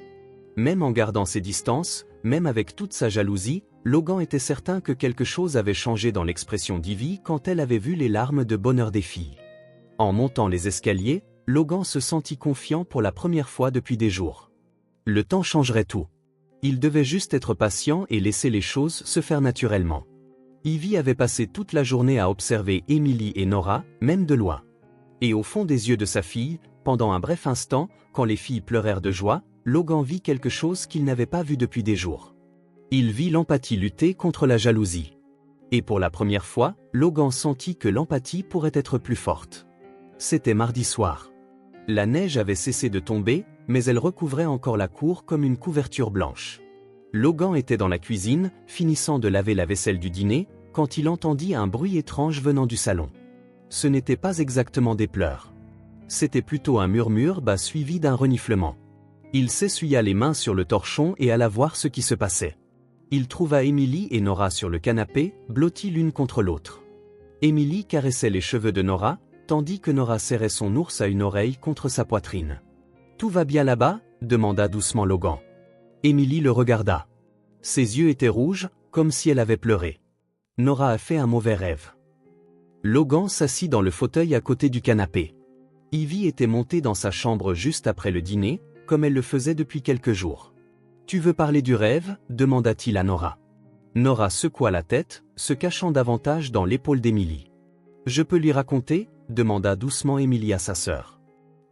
S1: Même en gardant ses distances, même avec toute sa jalousie, Logan était certain que quelque chose avait changé dans l'expression d'Ivy quand elle avait vu les larmes de bonheur des filles. En montant les escaliers, Logan se sentit confiant pour la première fois depuis des jours. Le temps changerait tout. Il devait juste être patient et laisser les choses se faire naturellement. Ivy avait passé toute la journée à observer Emily et Nora, même de loin. Et au fond des yeux de sa fille, pendant un bref instant, quand les filles pleurèrent de joie, Logan vit quelque chose qu'il n'avait pas vu depuis des jours. Il vit l'empathie lutter contre la jalousie. Et pour la première fois, Logan sentit que l'empathie pourrait être plus forte. C'était mardi soir. La neige avait cessé de tomber, mais elle recouvrait encore la cour comme une couverture blanche. Logan était dans la cuisine, finissant de laver la vaisselle du dîner, quand il entendit un bruit étrange venant du salon. Ce n'était pas exactement des pleurs. C'était plutôt un murmure bas suivi d'un reniflement. Il s'essuya les mains sur le torchon et alla voir ce qui se passait. Il trouva Émilie et Nora sur le canapé, blotties l'une contre l'autre. Émilie caressait les cheveux de Nora, tandis que Nora serrait son ours à une oreille contre sa poitrine. « Tout va bien là-bas » demanda doucement Logan. Émilie le regarda. Ses yeux étaient rouges, comme si elle avait pleuré. Nora a fait un mauvais rêve. Logan s'assit dans le fauteuil à côté du canapé. Ivy était montée dans sa chambre juste après le dîner, comme elle le faisait depuis quelques jours. « Tu veux parler du rêve » demanda-t-il à Nora. Nora secoua la tête, se cachant davantage dans l'épaule d'Émilie. « Je peux lui raconter » demanda doucement Émilie à sa sœur.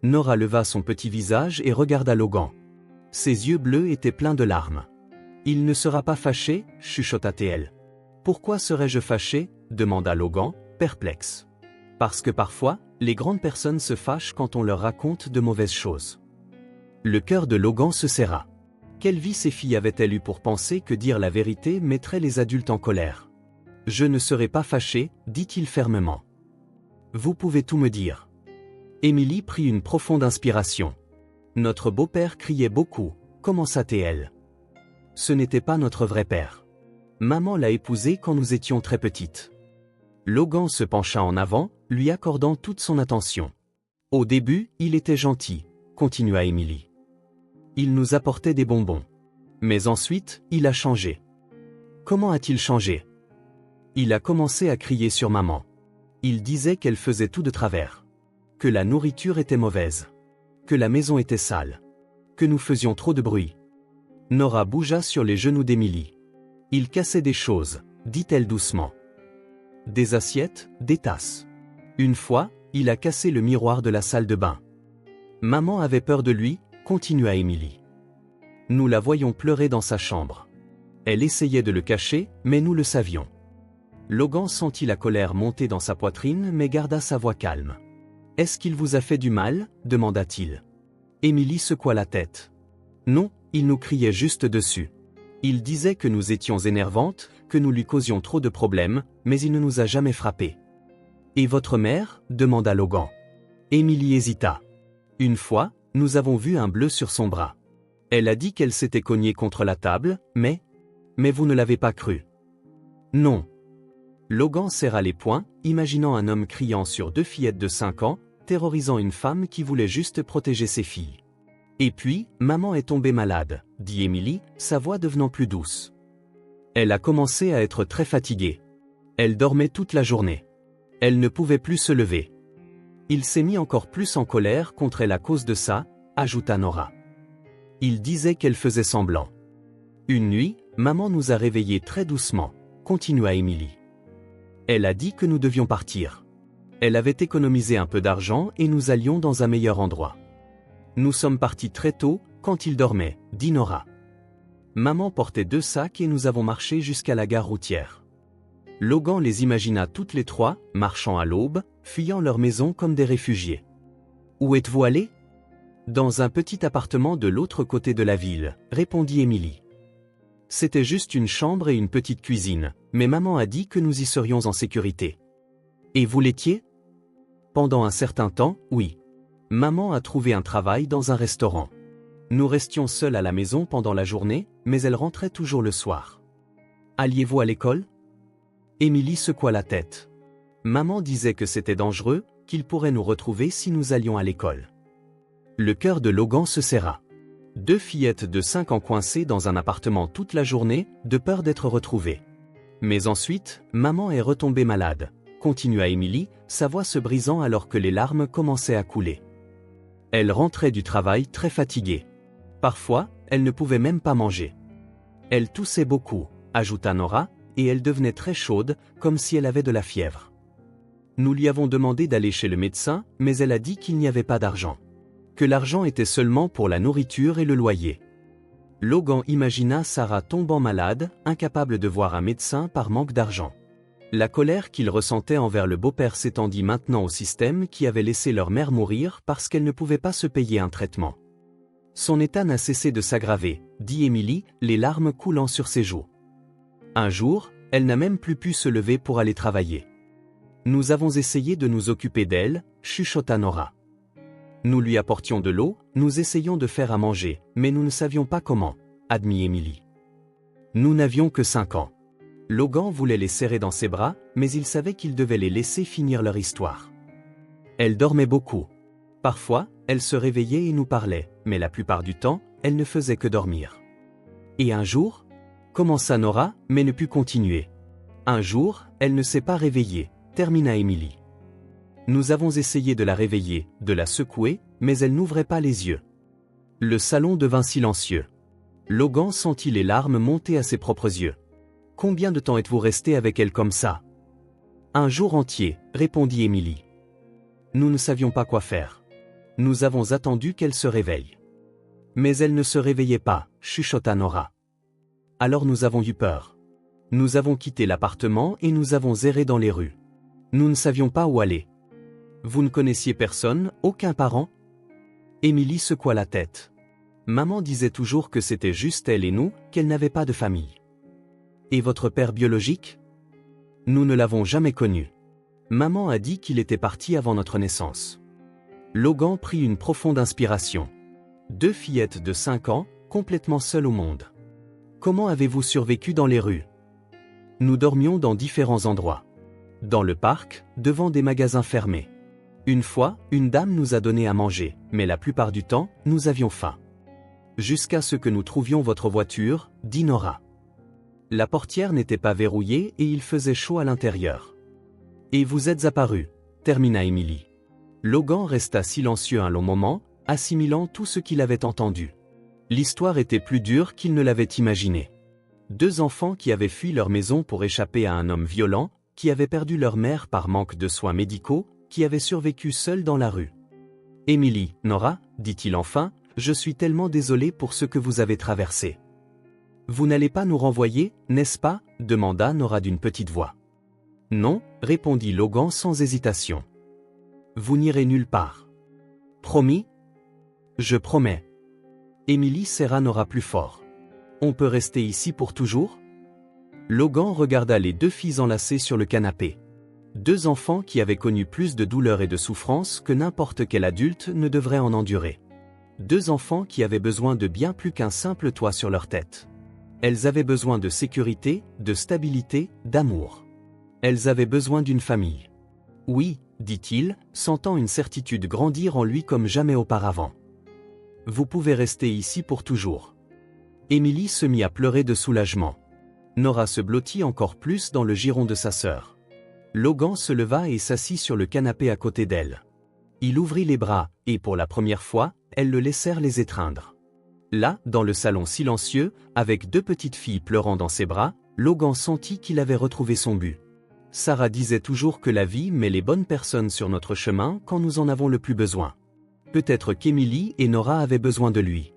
S1: Nora leva son petit visage et regarda Logan. Ses yeux bleus étaient pleins de larmes. « Il ne sera pas fâché » chuchota-t-elle. « Pourquoi serais-je fâché » demanda Logan, perplexe. « Parce que parfois, les grandes personnes se fâchent quand on leur raconte de mauvaises choses. » Le cœur de Logan se serra. Quelle vie ces filles avaient-elles eu pour penser que dire la vérité mettrait les adultes en colère? « Je ne serai pas fâché » dit-il fermement. « Vous pouvez tout me dire. » Émilie prit une profonde inspiration. « Notre beau-père criait beaucoup » commença-t-elle. « Ce n'était pas notre vrai père. Maman l'a épousé quand nous étions très petites. » Logan se pencha en avant, lui accordant toute son attention. « Au début, il était gentil » continua Émilie. « Il nous apportait des bonbons. Mais ensuite, il a changé. » Comment a-t-il changé? Il a commencé à crier sur maman. Il disait qu'elle faisait tout de travers. Que la nourriture était mauvaise. Que la maison était sale. Que nous faisions trop de bruit. Nora bougea sur les genoux d'Émilie. Il cassait des choses, dit-elle doucement. Des assiettes, des tasses. Une fois, il a cassé le miroir de la salle de bain. Maman avait peur de lui, continua Émilie. Nous la voyions pleurer dans sa chambre. Elle essayait de le cacher, mais nous le savions. Logan sentit la colère monter dans sa poitrine mais garda sa voix calme. « Est-ce qu'il vous a fait du mal » demanda-t-il. Émilie secoua la tête. « Non, il nous criait juste dessus. Il disait que nous étions énervantes, que nous lui causions trop de problèmes, mais il ne nous a jamais frappés. »« Et votre mère » demanda Logan. Émilie hésita. « Une fois, nous avons vu un bleu sur son bras. Elle a dit qu'elle s'était cognée contre la table, mais vous ne l'avez pas cru. »« Non. » Logan serra les poings, imaginant un homme criant sur deux fillettes de 5 ans, terrorisant une femme qui voulait juste protéger ses filles. « Et puis, maman est tombée malade » dit Émilie, sa voix devenant plus douce. Elle a commencé à être très fatiguée. Elle dormait toute la journée. Elle ne pouvait plus se lever. Il s'est mis encore plus en colère contre elle à cause de ça, ajouta Nora. Il disait qu'elle faisait semblant. Une nuit, maman nous a réveillés très doucement, continua Émilie. Elle a dit que nous devions partir. Elle avait économisé un peu d'argent et nous allions dans un meilleur endroit. Nous sommes partis très tôt, quand il dormait, dit Nora. Maman portait 2 sacs et nous avons marché jusqu'à la gare routière. Logan les imagina toutes les trois, marchant à l'aube, fuyant leur maison comme des réfugiés. Où êtes-vous allés ? Dans un petit appartement de l'autre côté de la ville, répondit Émilie. C'était juste une chambre et une petite cuisine, mais maman a dit que nous y serions en sécurité. Et vous l'étiez ? Pendant un certain temps, oui. Maman a trouvé un travail dans un restaurant. Nous restions seuls à la maison pendant la journée, mais elle rentrait toujours le soir. Alliez-vous à l'école ? Émilie secoua la tête. Maman disait que c'était dangereux, qu'il pourrait nous retrouver si nous allions à l'école. Le cœur de Logan se serra. 2 fillettes de 5 ans coincées dans un appartement toute la journée, de peur d'être retrouvées. Mais ensuite, maman est retombée malade, continua Émilie, sa voix se brisant alors que les larmes commençaient à couler. Elle rentrait du travail très fatiguée. Parfois, elle ne pouvait même pas manger. Elle toussait beaucoup, ajouta Nora, et elle devenait très chaude, comme si elle avait de la fièvre. Nous lui avons demandé d'aller chez le médecin, mais elle a dit qu'il n'y avait pas d'argent. Que l'argent était seulement pour la nourriture et le loyer. Logan imagina Sarah tombant malade, incapable de voir un médecin par manque d'argent. La colère qu'il ressentait envers le beau-père s'étendit maintenant au système qui avait laissé leur mère mourir parce qu'elle ne pouvait pas se payer un traitement. Son état n'a cessé de s'aggraver, dit Émilie, les larmes coulant sur ses joues. Un jour, elle n'a même plus pu se lever pour aller travailler. Nous avons essayé de nous occuper d'elle, chuchota Nora. Nous lui apportions de l'eau, nous essayions de faire à manger, mais nous ne savions pas comment, admit Emily. Nous n'avions que 5 ans. Logan voulait les serrer dans ses bras, mais il savait qu'il devait les laisser finir leur histoire. Elle dormait beaucoup. Parfois, elle se réveillait et nous parlait, mais la plupart du temps, elle ne faisait que dormir. Et un jour, commença Nora, mais ne put continuer. Un jour, elle ne s'est pas réveillée, termina Emily. Nous avons essayé de la réveiller, de la secouer, mais elle n'ouvrait pas les yeux. Le salon devint silencieux. Logan sentit les larmes monter à ses propres yeux. Combien de temps êtes-vous resté avec elle comme ça? Un jour entier, répondit Emily. Nous ne savions pas quoi faire. Nous avons attendu qu'elle se réveille. Mais elle ne se réveillait pas, chuchota Nora. Alors nous avons eu peur. Nous avons quitté l'appartement et nous avons erré dans les rues. Nous ne savions pas où aller. Vous ne connaissiez personne, aucun parent? Emily secoua la tête. Maman disait toujours que c'était juste elle et nous, qu'elle n'avait pas de famille. Et votre père biologique? Nous ne l'avons jamais connu. Maman a dit qu'il était parti avant notre naissance. Logan prit une profonde inspiration. 2 fillettes de 5 ans, complètement seules au monde. Comment avez-vous survécu dans les rues? Nous dormions dans différents endroits. Dans le parc, devant des magasins fermés. Une fois, une dame nous a donné à manger, mais la plupart du temps, nous avions faim. Jusqu'à ce que nous trouvions votre voiture, dit Nora. La portière n'était pas verrouillée et il faisait chaud à l'intérieur. Et vous êtes apparu, termina Emily. Logan resta silencieux un long moment, assimilant tout ce qu'il avait entendu. L'histoire était plus dure qu'il ne l'avait imaginé. 2 enfants qui avaient fui leur maison pour échapper à un homme violent, qui avaient perdu leur mère par manque de soins médicaux, qui avaient survécu seuls dans la rue. Emily, Nora, dit-il enfin, je suis tellement désolé pour ce que vous avez traversé. Vous n'allez pas nous renvoyer, n'est-ce pas? Demanda Nora d'une petite voix. Non, répondit Logan sans hésitation. Vous n'irez nulle part. Promis? Je promets. Emily serra Nora plus fort. On peut rester ici pour toujours? Logan regarda les 2 filles enlacées sur le canapé. 2 enfants qui avaient connu plus de douleur et de souffrance que n'importe quel adulte ne devrait en endurer. 2 enfants qui avaient besoin de bien plus qu'un simple toit sur leur tête. Elles avaient besoin de sécurité, de stabilité, d'amour. Elles avaient besoin d'une famille. Oui, dit-il, sentant une certitude grandir en lui comme jamais auparavant. Vous pouvez rester ici pour toujours. Emily se mit à pleurer de soulagement. Nora se blottit encore plus dans le giron de sa sœur. Logan se leva et s'assit sur le canapé à côté d'elle. Il ouvrit les bras, et pour la première fois, elles le laissèrent les étreindre. Là, dans le salon silencieux, avec 2 petites filles pleurant dans ses bras, Logan sentit qu'il avait retrouvé son but. Sarah disait toujours que la vie met les bonnes personnes sur notre chemin quand nous en avons le plus besoin. Peut-être qu'Emily et Nora avaient besoin de lui.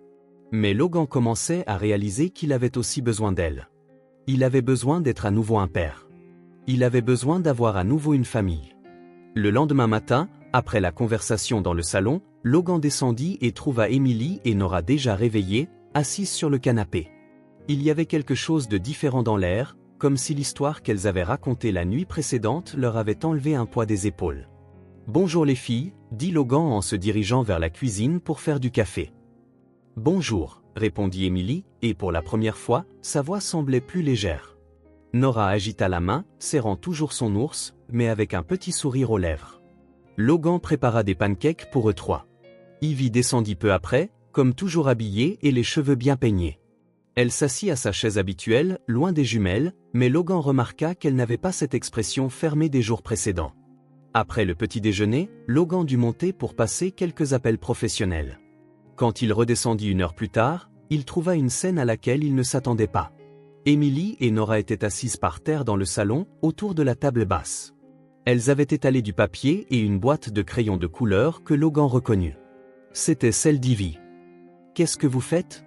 S1: Mais Logan commençait à réaliser qu'il avait aussi besoin d'elle. Il avait besoin d'être à nouveau un père. Il avait besoin d'avoir à nouveau une famille. Le lendemain matin, après la conversation dans le salon, Logan descendit et trouva Emily et Nora déjà réveillées, assises sur le canapé. Il y avait quelque chose de différent dans l'air, comme si l'histoire qu'elles avaient racontée la nuit précédente leur avait enlevé un poids des épaules. « Bonjour les filles », dit Logan en se dirigeant vers la cuisine pour faire du café. « Bonjour », répondit Emily, et pour la première fois, sa voix semblait plus légère. Nora agita la main, serrant toujours son ours, mais avec un petit sourire aux lèvres. Logan prépara des pancakes pour eux 3. Ivy descendit peu après, comme toujours habillée et les cheveux bien peignés. Elle s'assit à sa chaise habituelle, loin des jumelles, mais Logan remarqua qu'elle n'avait pas cette expression fermée des jours précédents. Après le petit déjeuner, Logan dut monter pour passer quelques appels professionnels. Quand il redescendit 1 heure plus tard, il trouva une scène à laquelle il ne s'attendait pas. Emily et Nora étaient assises par terre dans le salon, autour de la table basse. Elles avaient étalé du papier et une boîte de crayons de couleur que Logan reconnut. C'était celle d'Ivy. « Qu'est-ce que vous faites ?»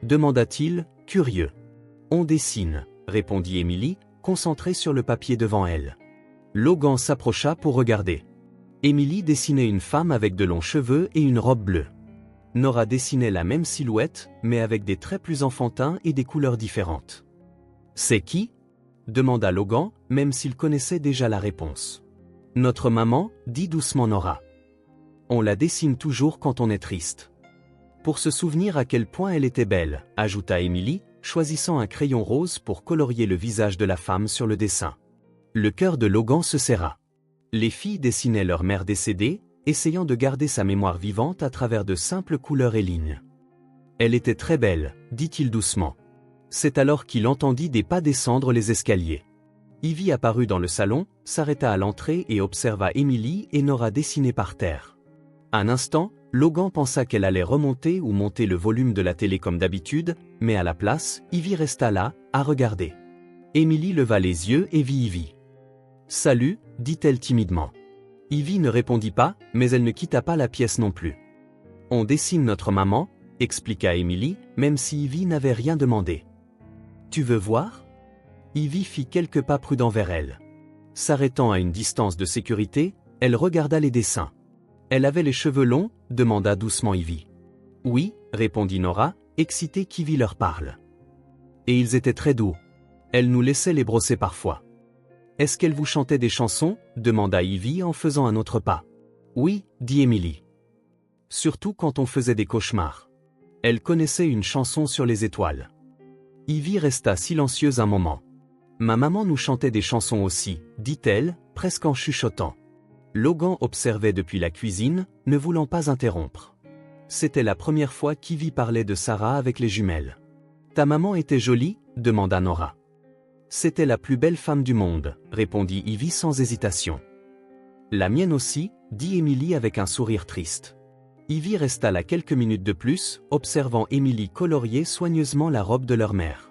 S1: demanda-t-il, curieux. « On dessine », répondit Emily, concentrée sur le papier devant elle. Logan s'approcha pour regarder. Emily dessinait une femme avec de longs cheveux et une robe bleue. Nora dessinait la même silhouette, mais avec des traits plus enfantins et des couleurs différentes. « C'est qui ?» demanda Logan, même s'il connaissait déjà la réponse. Notre maman, dit doucement Nora. On la dessine toujours quand on est triste. Pour se souvenir à quel point elle était belle, ajouta Émilie, choisissant un crayon rose pour colorier le visage de la femme sur le dessin. Le cœur de Logan se serra. Les filles dessinaient leur mère décédée, essayant de garder sa mémoire vivante à travers de simples couleurs et lignes. Elle était très belle, dit-il doucement. C'est alors qu'il entendit des pas descendre les escaliers. Ivy apparut dans le salon, s'arrêta à l'entrée et observa Émilie et Nora dessiner par terre. Un instant, Logan pensa qu'elle allait remonter ou monter le volume de la télé comme d'habitude, mais à la place, Ivy resta là, à regarder. Émilie leva les yeux et vit Ivy. « Salut », dit-elle timidement. Ivy ne répondit pas, mais elle ne quitta pas la pièce non plus. « On dessine notre maman », expliqua Émilie, même si Ivy n'avait rien demandé. « Tu veux voir ?» Ivy fit quelques pas prudents vers elle. S'arrêtant à une distance de sécurité, elle regarda les dessins. Elle avait les cheveux longs, demanda doucement Ivy. Oui, répondit Nora, excitée qu'Ivy leur parle. Et ils étaient très doux. Elle nous laissait les brosser parfois. Est-ce qu'elle vous chantait des chansons demanda Ivy en faisant un autre pas. Oui, dit Émilie. Surtout quand on faisait des cauchemars. Elle connaissait une chanson sur les étoiles. Ivy resta silencieuse un moment. Ma maman nous chantait des chansons aussi, dit-elle, presque en chuchotant. Logan observait depuis la cuisine, ne voulant pas interrompre. C'était la première fois qu'Ivy parlait de Sarah avec les jumelles. « Ta maman était jolie ?» demanda Nora. « C'était la plus belle femme du monde », répondit Ivy sans hésitation. « La mienne aussi », dit Émilie avec un sourire triste. Ivy resta là quelques minutes de plus, observant Émilie colorier soigneusement la robe de leur mère.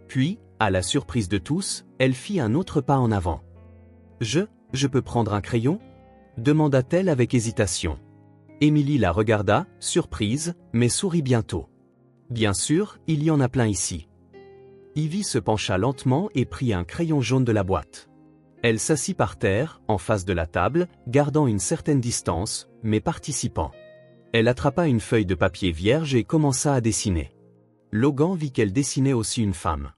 S1: Puis, à la surprise de tous, elle fit un autre pas en avant. « Je peux prendre un crayon ?» demanda-t-elle avec hésitation. Émilie la regarda, surprise, mais sourit bientôt. « Bien sûr, il y en a plein ici. » Ivy se pencha lentement et prit un crayon jaune de la boîte. Elle s'assit par terre, en face de la table, gardant une certaine distance, mais participant. Elle attrapa une feuille de papier vierge et commença à dessiner. Logan vit qu'elle dessinait aussi une femme.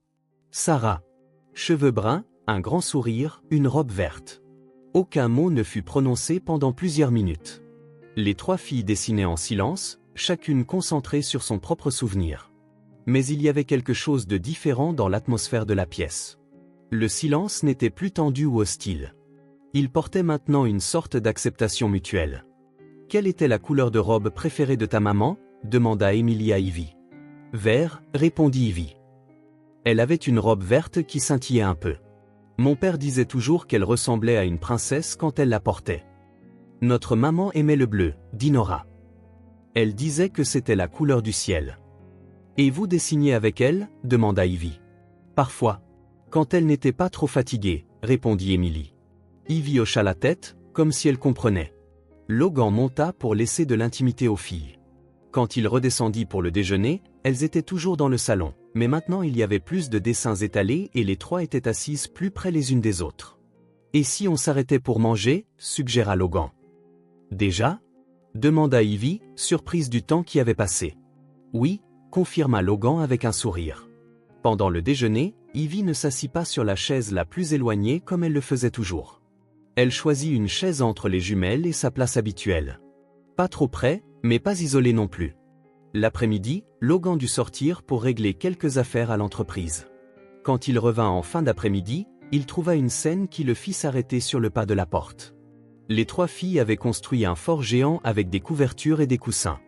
S1: Sarah. Cheveux bruns, un grand sourire, une robe verte. Aucun mot ne fut prononcé pendant plusieurs minutes. Les trois filles dessinaient en silence, chacune concentrée sur son propre souvenir. Mais il y avait quelque chose de différent dans l'atmosphère de la pièce. Le silence n'était plus tendu ou hostile. Il portait maintenant une sorte d'acceptation mutuelle. « Quelle était la couleur de robe préférée de ta maman ?» demanda Émilie à Ivy. « Vert », répondit Ivy. Elle avait une robe verte qui scintillait un peu. Mon père disait toujours qu'elle ressemblait à une princesse quand elle la portait. Notre maman aimait le bleu, dit Nora. Elle disait que c'était la couleur du ciel. Et vous dessiniez avec elle demanda Ivy. Parfois. Quand elle n'était pas trop fatiguée, répondit Émilie. Ivy hocha la tête, comme si elle comprenait. Logan monta pour laisser de l'intimité aux filles. Quand il redescendit pour le déjeuner, elles étaient toujours dans le salon, mais maintenant il y avait plus de dessins étalés et les trois étaient assises plus près les unes des autres. « Et si on s'arrêtait pour manger ?» suggéra Logan. « Déjà ?» demanda Ivy, surprise du temps qui avait passé. « Oui », confirma Logan avec un sourire. Pendant le déjeuner, Ivy ne s'assit pas sur la chaise la plus éloignée comme elle le faisait toujours. Elle choisit une chaise entre les jumelles et sa place habituelle. Pas trop près, mais pas isolée non plus. L'après-midi, Logan dut sortir pour régler quelques affaires à l'entreprise. Quand il revint en fin d'après-midi, il trouva une scène qui le fit s'arrêter sur le pas de la porte. Les trois filles avaient construit un fort géant avec des couvertures et des coussins.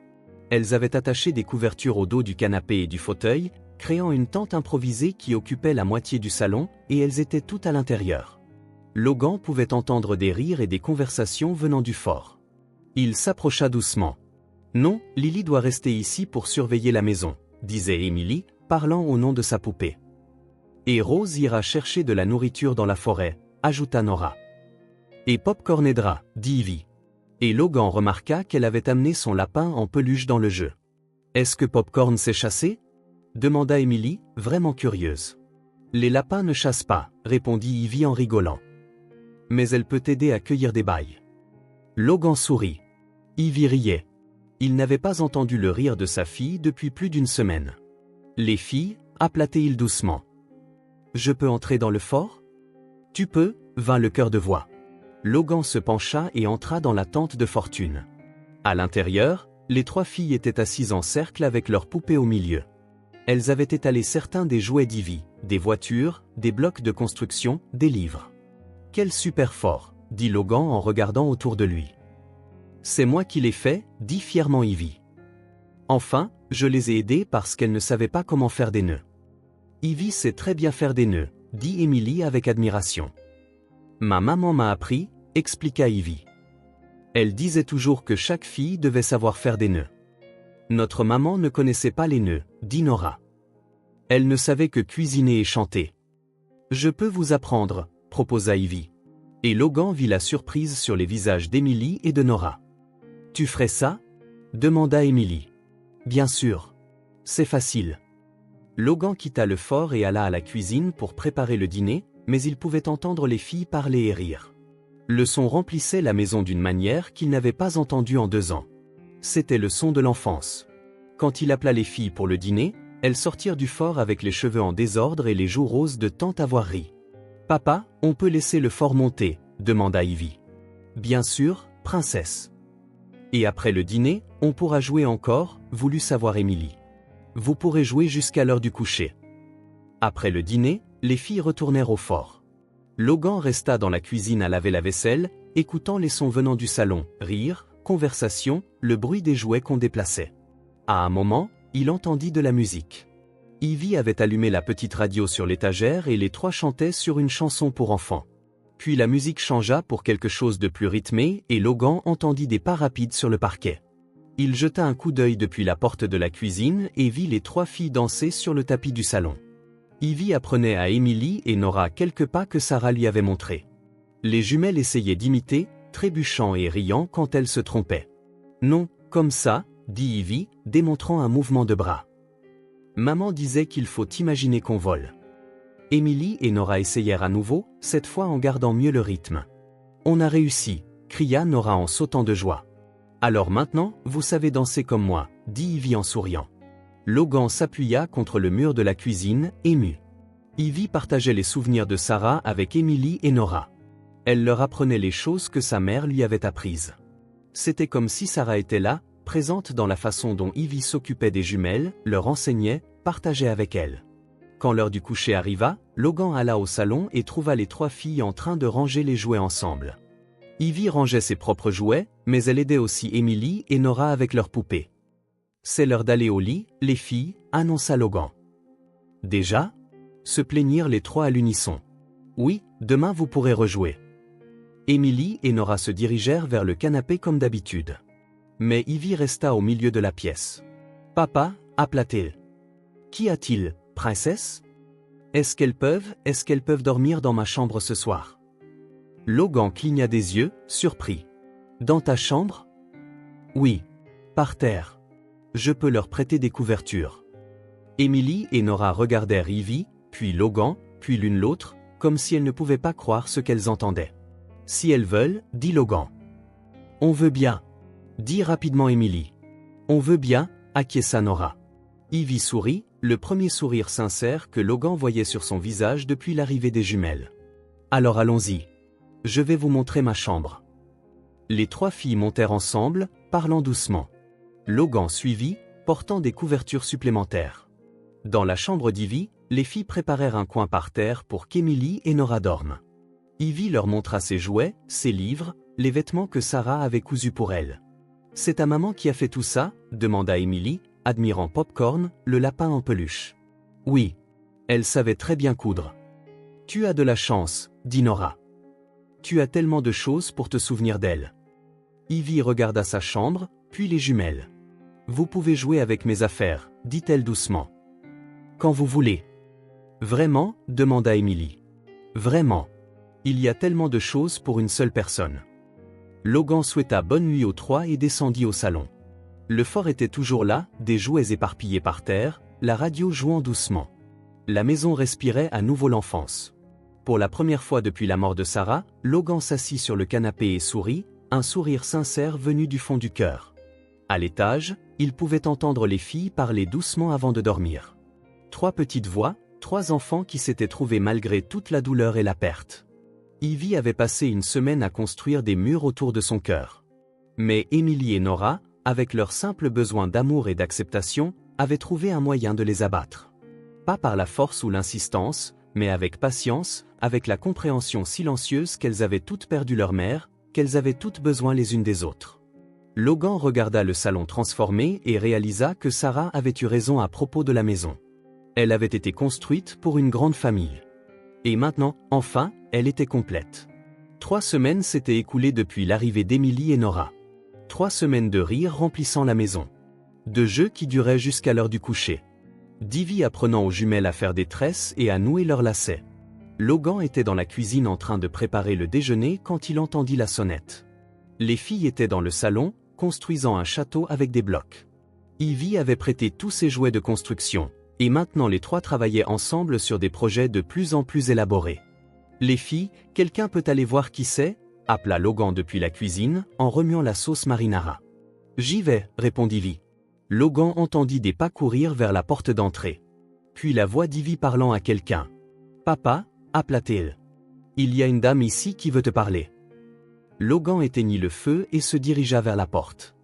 S1: Elles avaient attaché des couvertures au dos du canapé et du fauteuil, créant une tente improvisée qui occupait la moitié du salon, et elles étaient toutes à l'intérieur. Logan pouvait entendre des rires et des conversations venant du fort. Il s'approcha doucement. « Non, Lily doit rester ici pour surveiller la maison », disait Émilie, parlant au nom de sa poupée. « Et Rose ira chercher de la nourriture dans la forêt », ajouta Nora. « Et Popcorn aidera », dit Ivy. Et Logan remarqua qu'elle avait amené son lapin en peluche dans le jeu. « Est-ce que Popcorn sait chasser ?» demanda Émilie, vraiment curieuse. « Les lapins ne chassent pas », répondit Ivy en rigolant. « Mais elle peut aider à cueillir des bailles. » Logan sourit. Ivy riait. Il n'avait pas entendu le rire de sa fille depuis plus d'une semaine. « Les filles » appela-t-il doucement. « Je peux entrer dans le fort ?»« Tu peux » vint le chœur de voix. Logan se pencha et entra dans la tente de fortune. À l'intérieur, les 3 filles étaient assises en cercle avec leurs poupées au milieu. Elles avaient étalé certains des jouets d'Ivy, des voitures, des blocs de construction, des livres. « Quel super fort !» dit Logan en regardant autour de lui. « C'est moi qui l'ai fait » dit fièrement Ivy. « Enfin, je les ai aidées parce qu'elles ne savaient pas comment faire des nœuds. »« Ivy sait très bien faire des nœuds » dit Emily avec admiration. « Ma maman m'a appris » expliqua Ivy. Elle disait toujours que chaque fille devait savoir faire des nœuds. Notre maman ne connaissait pas les nœuds, dit Nora. Elle ne savait que cuisiner et chanter. Je peux vous apprendre, proposa Ivy. Et Logan vit la surprise sur les visages d'Emily et de Nora. Tu ferais ça? Demanda Emily. Bien sûr. C'est facile. Logan quitta le fort et alla à la cuisine pour préparer le dîner, mais il pouvait entendre les filles parler et rire. Le son remplissait la maison d'une manière qu'il n'avait pas entendue en 2 ans. C'était le son de l'enfance. Quand il appela les filles pour le dîner, elles sortirent du fort avec les cheveux en désordre et les joues roses de tant avoir ri. « Papa, on peut laisser le fort monter ?» demanda Ivy. « Bien sûr, princesse. »« Et après le dîner, on pourra jouer encore ?» voulut savoir Emily. « Vous pourrez jouer jusqu'à l'heure du coucher. » Après le dîner, les filles retournèrent au fort. Logan resta dans la cuisine à laver la vaisselle, écoutant les sons venant du salon, rire, conversation, le bruit des jouets qu'on déplaçait. À un moment, il entendit de la musique. Ivy avait allumé la petite radio sur l'étagère et les 3 chantaient sur une chanson pour enfants. Puis la musique changea pour quelque chose de plus rythmé et Logan entendit des pas rapides sur le parquet. Il jeta un coup d'œil depuis la porte de la cuisine et vit les 3 filles danser sur le tapis du salon. Ivy apprenait à Emily et Nora quelques pas que Sarah lui avait montrés. Les jumelles essayaient d'imiter, trébuchant et riant quand elles se trompaient. « Non, comme ça », dit Ivy, démontrant un mouvement de bras. Maman disait qu'il faut imaginer qu'on vole. Emily et Nora essayèrent à nouveau, cette fois en gardant mieux le rythme. « On a réussi », cria Nora en sautant de joie. « Alors maintenant, vous savez danser comme moi », dit Ivy en souriant. Logan s'appuya contre le mur de la cuisine, ému. Ivy partageait les souvenirs de Sarah avec Emily et Nora. Elle leur apprenait les choses que sa mère lui avait apprises. C'était comme si Sarah était là, présente dans la façon dont Ivy s'occupait des jumelles, leur enseignait, partageait avec elles. Quand l'heure du coucher arriva, Logan alla au salon et trouva les 3 filles en train de ranger les jouets ensemble. Ivy rangeait ses propres jouets, mais elle aidait aussi Emily et Nora avec leurs poupées. « C'est l'heure d'aller au lit, les filles », annonça Logan. « Déjà » se plaignirent les 3 à l'unisson. « Oui, demain vous pourrez rejouer. » Emily et Nora se dirigèrent vers le canapé comme d'habitude. Mais Ivy resta au milieu de la pièce. « Papa » appela-t-elle. « Qu'y a-t-il, princesse ? Est-ce qu'elles peuvent dormir dans ma chambre ce soir ?» Logan cligna des yeux, surpris. « Dans ta chambre ? » ?»« Oui. Par terre. Je peux leur prêter des couvertures. » Emily et Nora regardèrent Ivy, puis Logan, puis l'une l'autre, comme si elles ne pouvaient pas croire ce qu'elles entendaient. « Si elles veulent, » dit Logan. « On veut bien. » dit rapidement Emily. « On veut bien, » acquiesça Nora. Ivy sourit, le premier sourire sincère que Logan voyait sur son visage depuis l'arrivée des jumelles. « Alors allons-y. Je vais vous montrer ma chambre. » Les 3 filles montèrent ensemble, parlant doucement. Logan suivit, portant des couvertures supplémentaires. Dans la chambre d'Ivy, les filles préparèrent un coin par terre pour qu'Emily et Nora dorment. Ivy leur montra ses jouets, ses livres, les vêtements que Sarah avait cousus pour elle. « C'est ta maman qui a fait tout ça ?» demanda Emily, admirant Popcorn, le lapin en peluche. « Oui. Elle savait très bien coudre. »« Tu as de la chance, » dit Nora. « Tu as tellement de choses pour te souvenir d'elle. » Ivy regarda sa chambre, puis les jumelles. « Vous pouvez jouer avec mes affaires, » dit-elle doucement. « Quand vous voulez. »« Vraiment ?» demanda Emily. « Vraiment. Il y a tellement de choses pour une seule personne. » Logan souhaita bonne nuit aux 3 et descendit au salon. Le fort était toujours là, des jouets éparpillés par terre, la radio jouant doucement. La maison respirait à nouveau l'enfance. Pour la première fois depuis la mort de Sarah, Logan s'assit sur le canapé et sourit, un sourire sincère venu du fond du cœur. À l'étage, il pouvait entendre les filles parler doucement avant de dormir. 3 petites voix, 3 enfants qui s'étaient trouvés malgré toute la douleur et la perte. Ivy avait passé une semaine à construire des murs autour de son cœur. Mais Emily et Nora, avec leur simple besoin d'amour et d'acceptation, avaient trouvé un moyen de les abattre. Pas par la force ou l'insistance, mais avec patience, avec la compréhension silencieuse qu'elles avaient toutes perdu leur mère, qu'elles avaient toutes besoin les unes des autres. Logan regarda le salon transformé et réalisa que Sarah avait eu raison à propos de la maison. Elle avait été construite pour une grande famille. Et maintenant, enfin, elle était complète. 3 semaines s'étaient écoulées depuis l'arrivée d'Emily et Nora. 3 semaines de rire remplissant la maison. De jeux qui duraient jusqu'à l'heure du coucher. d'Ivy apprenant aux jumelles à faire des tresses et à nouer leurs lacets. Logan était dans la cuisine en train de préparer le déjeuner quand il entendit la sonnette. Les filles étaient dans le salon, construisant un château avec des blocs. Ivy avait prêté tous ses jouets de construction, et maintenant les 3 travaillaient ensemble sur des projets de plus en plus élaborés. Les filles, quelqu'un peut aller voir qui c'est ? Appela Logan depuis la cuisine, en remuant la sauce marinara. J'y vais, répondit Ivy. Logan entendit des pas courir vers la porte d'entrée. Puis la voix d'Ivy parlant à quelqu'un. Papa, appela-t-il. Il y a une dame ici qui veut te parler. Logan éteignit le feu et se dirigea vers la porte.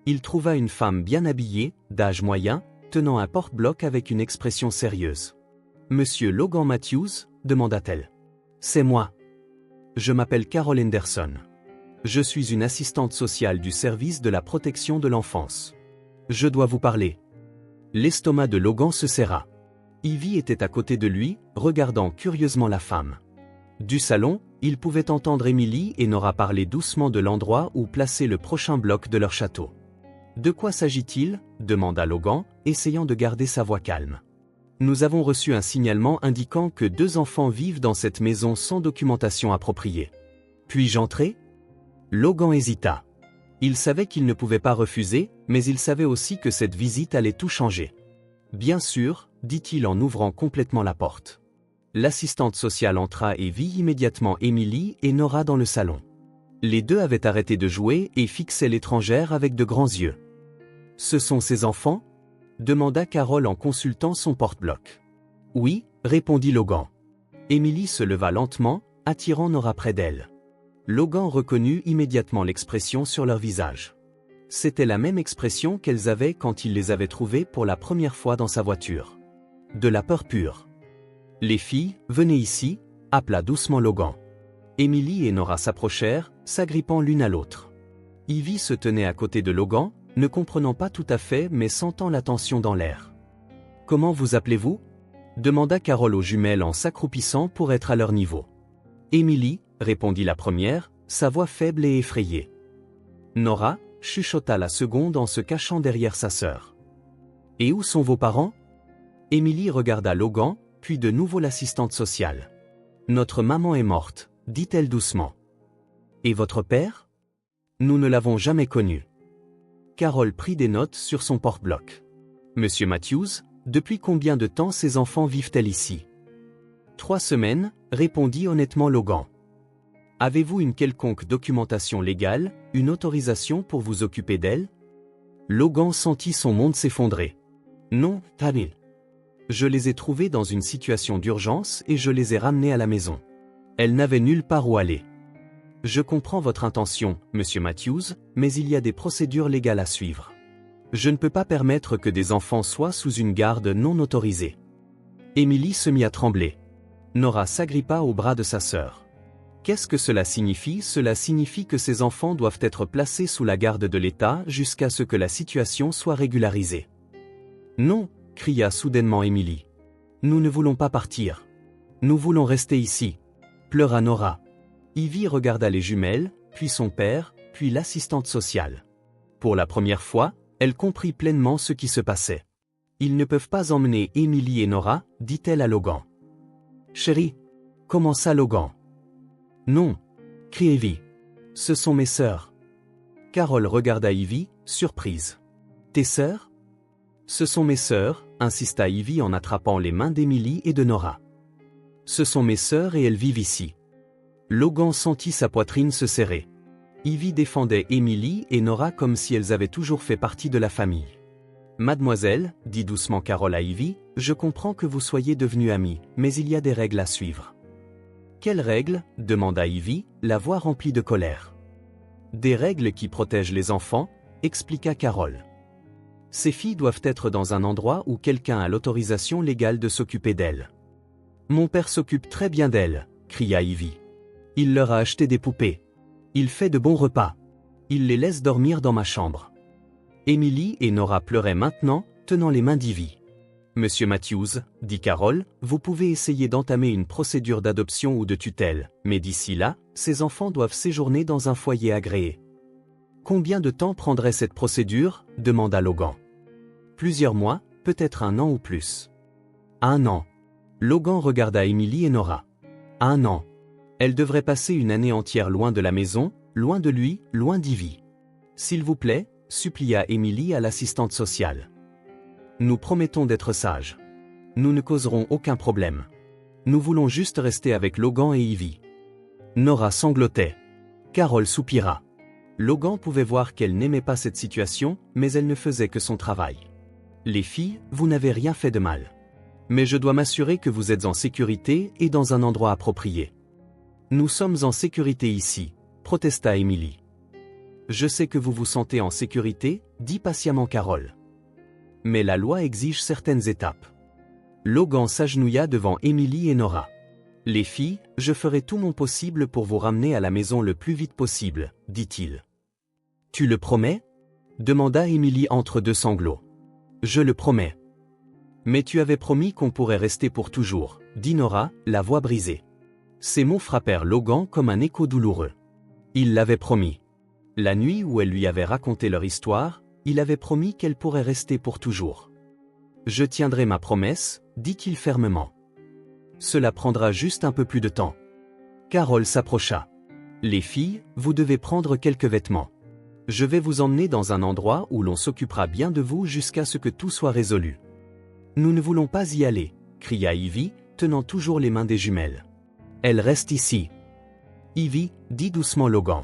S1: Il trouva une femme bien habillée, d'âge moyen, tenant un porte-bloc avec une expression sérieuse. Monsieur Logan Matthews, demanda-t-elle. C'est moi. Je m'appelle Carol Henderson. Je suis une assistante sociale du service de la protection de l'enfance. Je dois vous parler. L'estomac de Logan se serra. Ivy était à côté de lui, regardant curieusement la femme. Du salon, il pouvait entendre Emily et Nora parler doucement de l'endroit où placer le prochain bloc de leur château. De quoi s'agit-il ? demanda Logan, essayant de garder sa voix calme. Nous avons reçu un signalement indiquant que 2 enfants vivent dans cette maison sans documentation appropriée. Puis-je entrer ? Logan hésita. Il savait qu'il ne pouvait pas refuser, mais il savait aussi que cette visite allait tout changer. Bien sûr, dit-il en ouvrant complètement la porte. L'assistante sociale entra et vit immédiatement Emily et Nora dans le salon. Les 2 avaient arrêté de jouer et fixaient l'étrangère avec de grands yeux. « Ce sont ses enfants ?» demanda Carol en consultant son porte-bloc. « Oui, » répondit Logan. Emily se leva lentement, attirant Nora près d'elle. Logan reconnut immédiatement l'expression sur leur visage. C'était la même expression qu'elles avaient quand il les avait trouvées pour la première fois dans sa voiture. De la peur pure. « Les filles, venez ici » appela doucement Logan. Emily et Nora s'approchèrent, s'agrippant l'une à l'autre. Ivy se tenait à côté de Logan, ne comprenant pas tout à fait mais sentant la tension dans l'air. « Comment vous appelez-vous » demanda Carol aux jumelles en s'accroupissant pour être à leur niveau. « Emily » répondit la première, sa voix faible et effrayée. Nora chuchota la seconde en se cachant derrière sa sœur. « Et où sont vos parents » Emily regarda Logan, puis de nouveau l'assistante sociale. « Notre maman est morte, dit-elle doucement. Et votre père ? Nous ne l'avons jamais connu. » Carol prit des notes sur son porte-bloc. « Monsieur Matthews, depuis combien de temps ces enfants vivent-elles ici ?» 3 semaines, répondit honnêtement Logan. « Avez-vous une quelconque documentation légale, une autorisation pour vous occuper d'elles ?» Logan sentit son monde s'effondrer. « Non, Tamil. Je les ai trouvées dans une situation d'urgence et je les ai ramenées à la maison. Elles n'avaient nulle part où aller. Je comprends votre intention, Monsieur Matthews, mais il y a des procédures légales à suivre. Je ne peux pas permettre que des enfants soient sous une garde non autorisée. » Emily se mit à trembler. Nora s'agrippa au bras de sa sœur. « Qu'est-ce que cela signifie ? Cela signifie que ces enfants doivent être placés sous la garde de l'État jusqu'à ce que la situation soit régularisée. » « Non !» cria soudainement Emily. « Nous ne voulons pas partir. Nous voulons rester ici. » Pleura Nora. Ivy regarda les jumelles, puis son père, puis l'assistante sociale. Pour la première fois, elle comprit pleinement ce qui se passait. « Ils ne peuvent pas emmener Emily et Nora, dit-elle à Logan. « Chérie !» commença Logan. « Non !» cria Ivy. « Ce sont mes sœurs. » Carol regarda Ivy, surprise. « Tes sœurs ?»« Ce sont mes sœurs, » insista Ivy en attrapant les mains d'Emily et de Nora. « Ce sont mes sœurs et elles vivent ici. » Logan sentit sa poitrine se serrer. Ivy défendait Emily et Nora comme si elles avaient toujours fait partie de la famille. « Mademoiselle, » dit doucement Carol à Ivy, « je comprends que vous soyez devenus amis, mais il y a des règles à suivre. » Quelles règles ? demanda Ivy, la voix remplie de colère. Des règles qui protègent les enfants, expliqua Carol. Ces filles doivent être dans un endroit où quelqu'un a l'autorisation légale de s'occuper d'elles. Mon père s'occupe très bien d'elles, cria Ivy. Il leur a acheté des poupées. Il fait de bons repas. Il les laisse dormir dans ma chambre. Emily et Nora pleuraient maintenant, tenant les mains d'Ivy. Monsieur Matthews, dit Carol, vous pouvez essayer d'entamer une procédure d'adoption ou de tutelle, mais d'ici là, ces enfants doivent séjourner dans un foyer agréé. Combien de temps prendrait cette procédure ? demanda Logan. Plusieurs mois, peut-être 1 an ou plus. 1 an. Logan regarda Emily et Nora. 1 an. Elle devrait passer une année entière loin de la maison, loin de lui, loin d'Ivy. S'il vous plaît, supplia Emily à l'assistante sociale. Nous promettons d'être sages. Nous ne causerons aucun problème. Nous voulons juste rester avec Logan et Ivy. Nora sanglotait. Carol soupira. Logan pouvait voir qu'elle n'aimait pas cette situation, mais elle ne faisait que son travail. Les filles, vous n'avez rien fait de mal. Mais je dois m'assurer que vous êtes en sécurité et dans un endroit approprié. Nous sommes en sécurité ici, protesta Emily. Je sais que vous vous sentez en sécurité, dit patiemment Carol. Mais la loi exige certaines étapes. Logan s'agenouilla devant Emily et Nora. Les filles, je ferai tout mon possible pour vous ramener à la maison le plus vite possible, dit-il. Tu le promets ? demanda Emily entre deux sanglots. Je le promets. Mais tu avais promis qu'on pourrait rester pour toujours, dit Nora, la voix brisée. Ces mots frappèrent Logan comme un écho douloureux. Il l'avait promis. La nuit où elle lui avait raconté leur histoire, il avait promis qu'elle pourrait rester pour toujours. Je tiendrai ma promesse, dit-il fermement. Cela prendra juste un peu plus de temps. Carol s'approcha. Les filles, vous devez prendre quelques vêtements. Je vais vous emmener dans un endroit où l'on s'occupera bien de vous jusqu'à ce que tout soit résolu. Nous ne voulons pas y aller, cria Ivy, tenant toujours les mains des jumelles. Elle reste ici. Ivy, dit doucement Logan.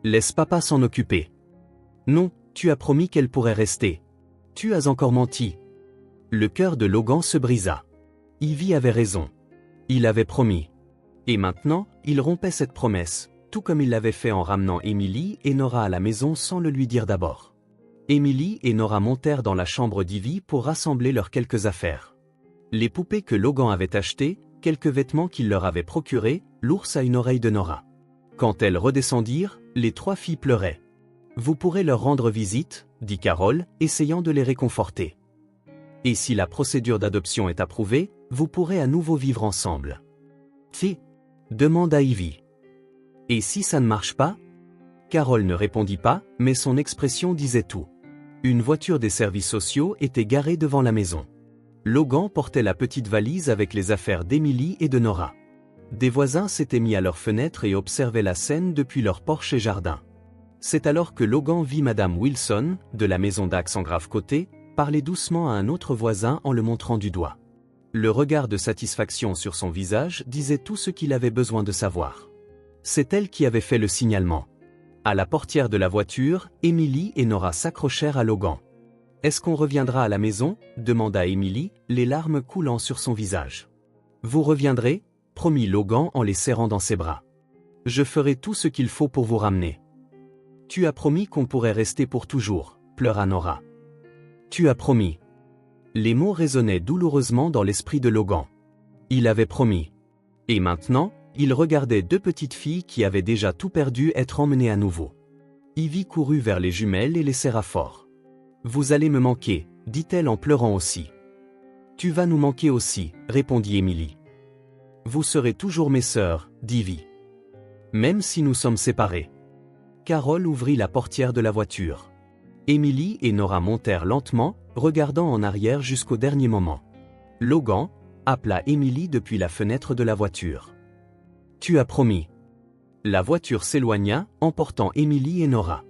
S1: Laisse papa s'en occuper. Non, tu as promis qu'elle pourrait rester. Tu as encore menti. Le cœur de Logan se brisa. Ivy avait raison. Il avait promis. Et maintenant, il rompait cette promesse, tout comme il l'avait fait en ramenant Emily et Nora à la maison sans le lui dire d'abord. Emily et Nora montèrent dans la chambre d'Ivy pour rassembler leurs quelques affaires. Les poupées que Logan avait achetées, quelques vêtements qu'il leur avait procurés, l'ours à une oreille de Nora. Quand elles redescendirent, les 3 filles pleuraient. Vous pourrez leur rendre visite, dit Carol, essayant de les réconforter. Et si la procédure d'adoption est approuvée, vous pourrez à nouveau vivre ensemble. Ti, demanda Ivy. Et si ça ne marche pas ? Carol ne répondit pas, mais son expression disait tout. Une voiture des services sociaux était garée devant la maison. Logan portait la petite valise avec les affaires d'Emily et de Nora. Des voisins s'étaient mis à leurs fenêtres et observaient la scène depuis leur porche et jardin. C'est alors que Logan vit Madame Wilson, de la maison d'Axe en grave côté, parler doucement à un autre voisin en le montrant du doigt. Le regard de satisfaction sur son visage disait tout ce qu'il avait besoin de savoir. C'est elle qui avait fait le signalement. À la portière de la voiture, Emily et Nora s'accrochèrent à Logan. « Est-ce qu'on reviendra à la maison ?» demanda Emily, les larmes coulant sur son visage. « Vous reviendrez ?» promit Logan en les serrant dans ses bras. « Je ferai tout ce qu'il faut pour vous ramener. »« Tu as promis qu'on pourrait rester pour toujours » pleura Nora. « Tu as promis. » Les mots résonnaient douloureusement dans l'esprit de Logan. Il avait promis. Et maintenant, il regardait 2 petites filles qui avaient déjà tout perdu être emmenées à nouveau. Ivy courut vers les jumelles et les serra fort. « Vous allez me manquer, dit-elle en pleurant aussi. « Tu vas nous manquer aussi, répondit Emily. « Vous serez toujours mes sœurs, dit Ivy. Même si nous sommes séparés. » Carol ouvrit la portière de la voiture. Emily et Nora montèrent lentement, regardant en arrière jusqu'au dernier moment. Logan appela Emily depuis la fenêtre de la voiture. « Tu as promis. » La voiture s'éloigna, emportant Emily et Nora.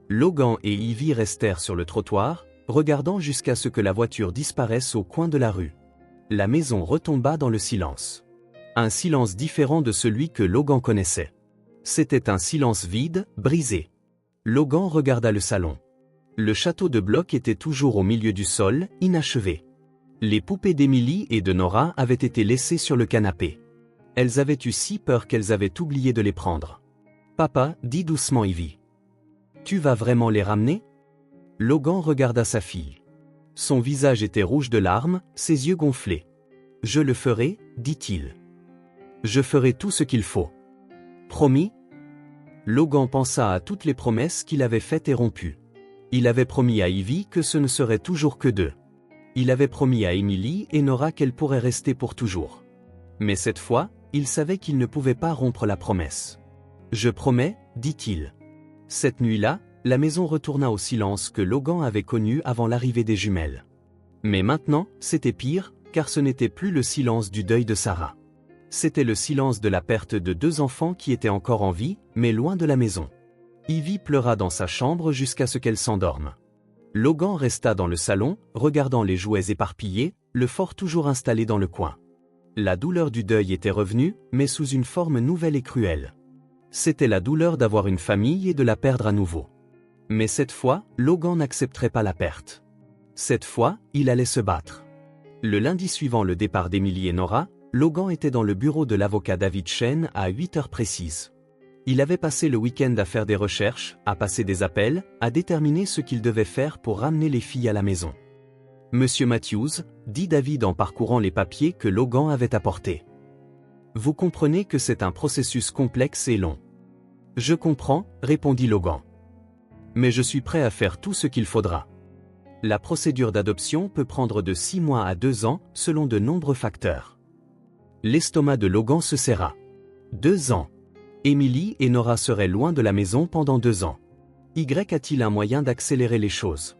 S1: Logan et Ivy restèrent sur le trottoir, regardant jusqu'à ce que la voiture disparaisse au coin de la rue. La maison retomba dans le silence. Un silence différent de celui que Logan connaissait. C'était un silence vide, brisé. Logan regarda le salon. Le château de blocs était toujours au milieu du sol, inachevé. Les poupées d'Emily et de Nora avaient été laissées sur le canapé. Elles avaient eu si peur qu'elles avaient oublié de les prendre. Papa, dit doucement Ivy. Tu vas vraiment les ramener? Logan regarda sa fille. Son visage était rouge de larmes, ses yeux gonflés. Je le ferai, dit-il. Je ferai tout ce qu'il faut. Promis? Logan pensa à toutes les promesses qu'il avait faites et rompues. Il avait promis à Ivy que ce ne serait toujours que deux. Il avait promis à Emily et Nora qu'elles pourraient rester pour toujours. Mais cette fois, il savait qu'il ne pouvait pas rompre la promesse. Je promets, dit-il. Cette nuit-là, la maison retourna au silence que Logan avait connu avant l'arrivée des jumelles. Mais maintenant, c'était pire, car ce n'était plus le silence du deuil de Sarah. C'était le silence de la perte de deux enfants qui étaient encore en vie, mais loin de la maison. Ivy pleura dans sa chambre jusqu'à ce qu'elle s'endorme. Logan resta dans le salon, regardant les jouets éparpillés, le fort toujours installé dans le coin. La douleur du deuil était revenue, mais sous une forme nouvelle et cruelle. C'était la douleur d'avoir une famille et de la perdre à nouveau. Mais cette fois, Logan n'accepterait pas la perte. Cette fois, il allait se battre. Le lundi suivant le départ d'Emily et Nora, Logan était dans le bureau de l'avocat David Chen à 8 heures précises. Il avait passé le week-end à faire des recherches, à passer des appels, à déterminer ce qu'il devait faire pour ramener les filles à la maison. Monsieur Matthews, dit David en parcourant les papiers que Logan avait apportés. Vous comprenez que c'est un processus complexe et long. Je comprends, répondit Logan. Mais je suis prêt à faire tout ce qu'il faudra. La procédure d'adoption peut prendre de 6 mois à 2 ans, selon de nombreux facteurs. L'estomac de Logan se serra. 2 ans. Emily et Nora seraient loin de la maison pendant 2 ans. Y a-t-il un moyen d'accélérer les choses?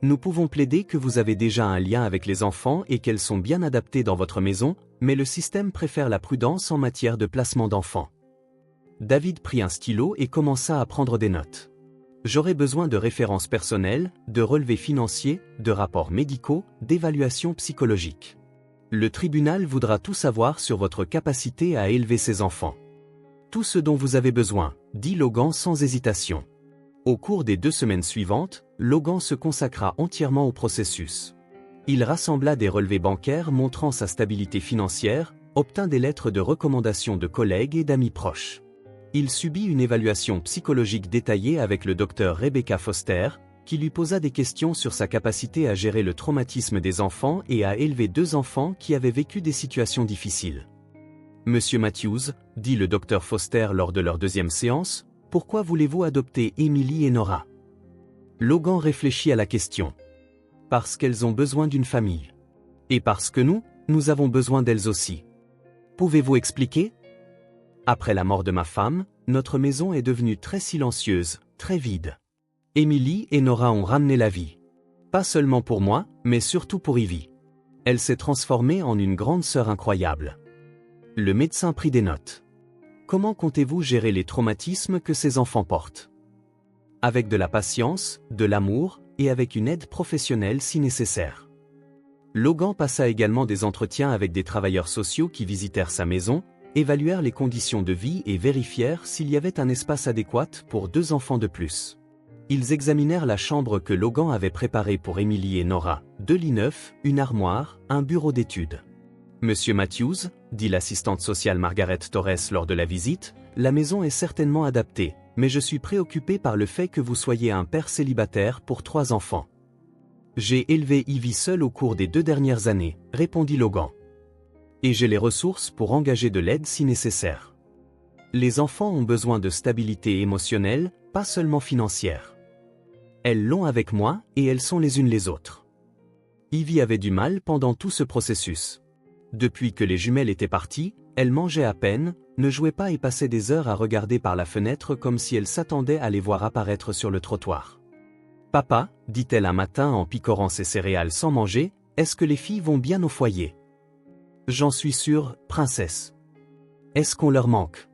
S1: Nous pouvons plaider que vous avez déjà un lien avec les enfants et qu'elles sont bien adaptées dans votre maison, mais le système préfère la prudence en matière de placement d'enfants. David prit un stylo et commença à prendre des notes. J'aurai besoin de références personnelles, de relevés financiers, de rapports médicaux, d'évaluations psychologiques. Le tribunal voudra tout savoir sur votre capacité à élever ces enfants. Tout ce dont vous avez besoin, dit Logan sans hésitation. Au cours des 2 semaines suivantes, Logan se consacra entièrement au processus. Il rassembla des relevés bancaires montrant sa stabilité financière, obtint des lettres de recommandation de collègues et d'amis proches. Il subit une évaluation psychologique détaillée avec le docteur Rebecca Foster, qui lui posa des questions sur sa capacité à gérer le traumatisme des enfants et à élever 2 enfants qui avaient vécu des situations difficiles. Monsieur Matthews, dit le docteur Foster lors de leur 2e séance, pourquoi voulez-vous adopter Emily et Nora? Logan réfléchit à la question. Parce qu'elles ont besoin d'une famille. Et parce que nous avons besoin d'elles aussi. Pouvez-vous expliquer? Après la mort de ma femme, notre maison est devenue très silencieuse, très vide. Emily et Nora ont ramené la vie. Pas seulement pour moi, mais surtout pour Ivy. Elle s'est transformée en une grande sœur incroyable. Le médecin prit des notes. Comment comptez-vous gérer les traumatismes que ces enfants portent? Avec de la patience, de l'amour, et avec une aide professionnelle si nécessaire. Logan passa également des entretiens avec des travailleurs sociaux qui visitèrent sa maison, évaluèrent les conditions de vie et vérifièrent s'il y avait un espace adéquat pour 2 enfants de plus. Ils examinèrent la chambre que Logan avait préparée pour Emily et Nora, 2 lits neufs, une armoire, un bureau d'études. Monsieur Matthews, dit l'assistante sociale Margaret Torres lors de la visite, la maison est certainement adaptée, mais je suis préoccupé par le fait que vous soyez un père célibataire pour 3 enfants. J'ai élevé Ivy seul au cours des 2 dernières années, répondit Logan. Et j'ai les ressources pour engager de l'aide si nécessaire. Les enfants ont besoin de stabilité émotionnelle, pas seulement financière. Elles l'ont avec moi et elles sont les unes les autres. Ivy avait du mal pendant tout ce processus. Depuis que les jumelles étaient parties, elle mangeait à peine, ne jouait pas et passait des heures à regarder par la fenêtre comme si elle s'attendait à les voir apparaître sur le trottoir. « Papa, dit-elle un matin en picorant ses céréales sans manger, est-ce que les filles vont bien au foyer? J'en suis sûre, princesse. Est-ce qu'on leur manque?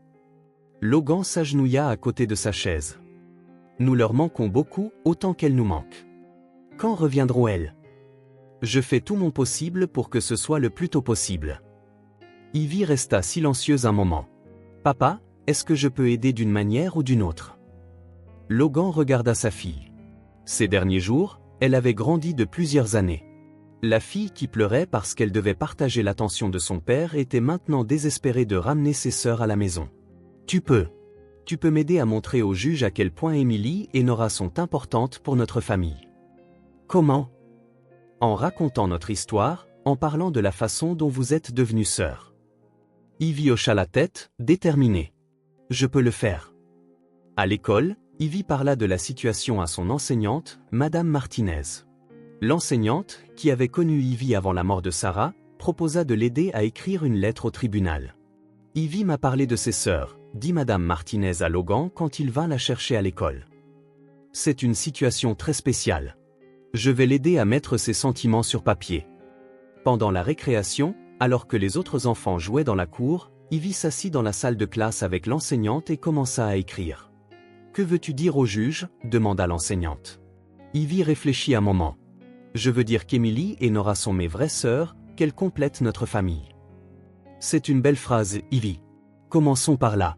S1: Logan s'agenouilla à côté de sa chaise. Nous leur manquons beaucoup, autant qu'elles nous manquent. Quand reviendront-elles? Je fais tout mon possible pour que ce soit le plus tôt possible. Ivy resta silencieuse un moment. Papa, est-ce que je peux aider d'une manière ou d'une autre? Logan regarda sa fille. Ces derniers jours, elle avait grandi de plusieurs années. La fille qui pleurait parce qu'elle devait partager l'attention de son père était maintenant désespérée de ramener ses sœurs à la maison. Tu peux m'aider à montrer au juge à quel point Émilie et Nora sont importantes pour notre famille. Comment? En racontant notre histoire, en parlant de la façon dont vous êtes devenues sœurs. Ivy hocha la tête, déterminée. Je peux le faire. À l'école, Ivy parla de la situation à son enseignante, Madame Martinez. L'enseignante, qui avait connu Ivy avant la mort de Sarah, proposa de l'aider à écrire une lettre au tribunal. Ivy m'a parlé de ses sœurs, dit Madame Martinez à Logan quand il vint la chercher à l'école. C'est une situation très spéciale. Je vais l'aider à mettre ses sentiments sur papier. Pendant la récréation, alors que les autres enfants jouaient dans la cour, Ivy s'assit dans la salle de classe avec l'enseignante et commença à écrire. « Que veux-tu dire au juge » demanda l'enseignante. Ivy réfléchit un moment. « Je veux dire qu'Émilie et Nora sont mes vraies sœurs, qu'elles complètent notre famille. » C'est une belle phrase, Ivy. Commençons par là.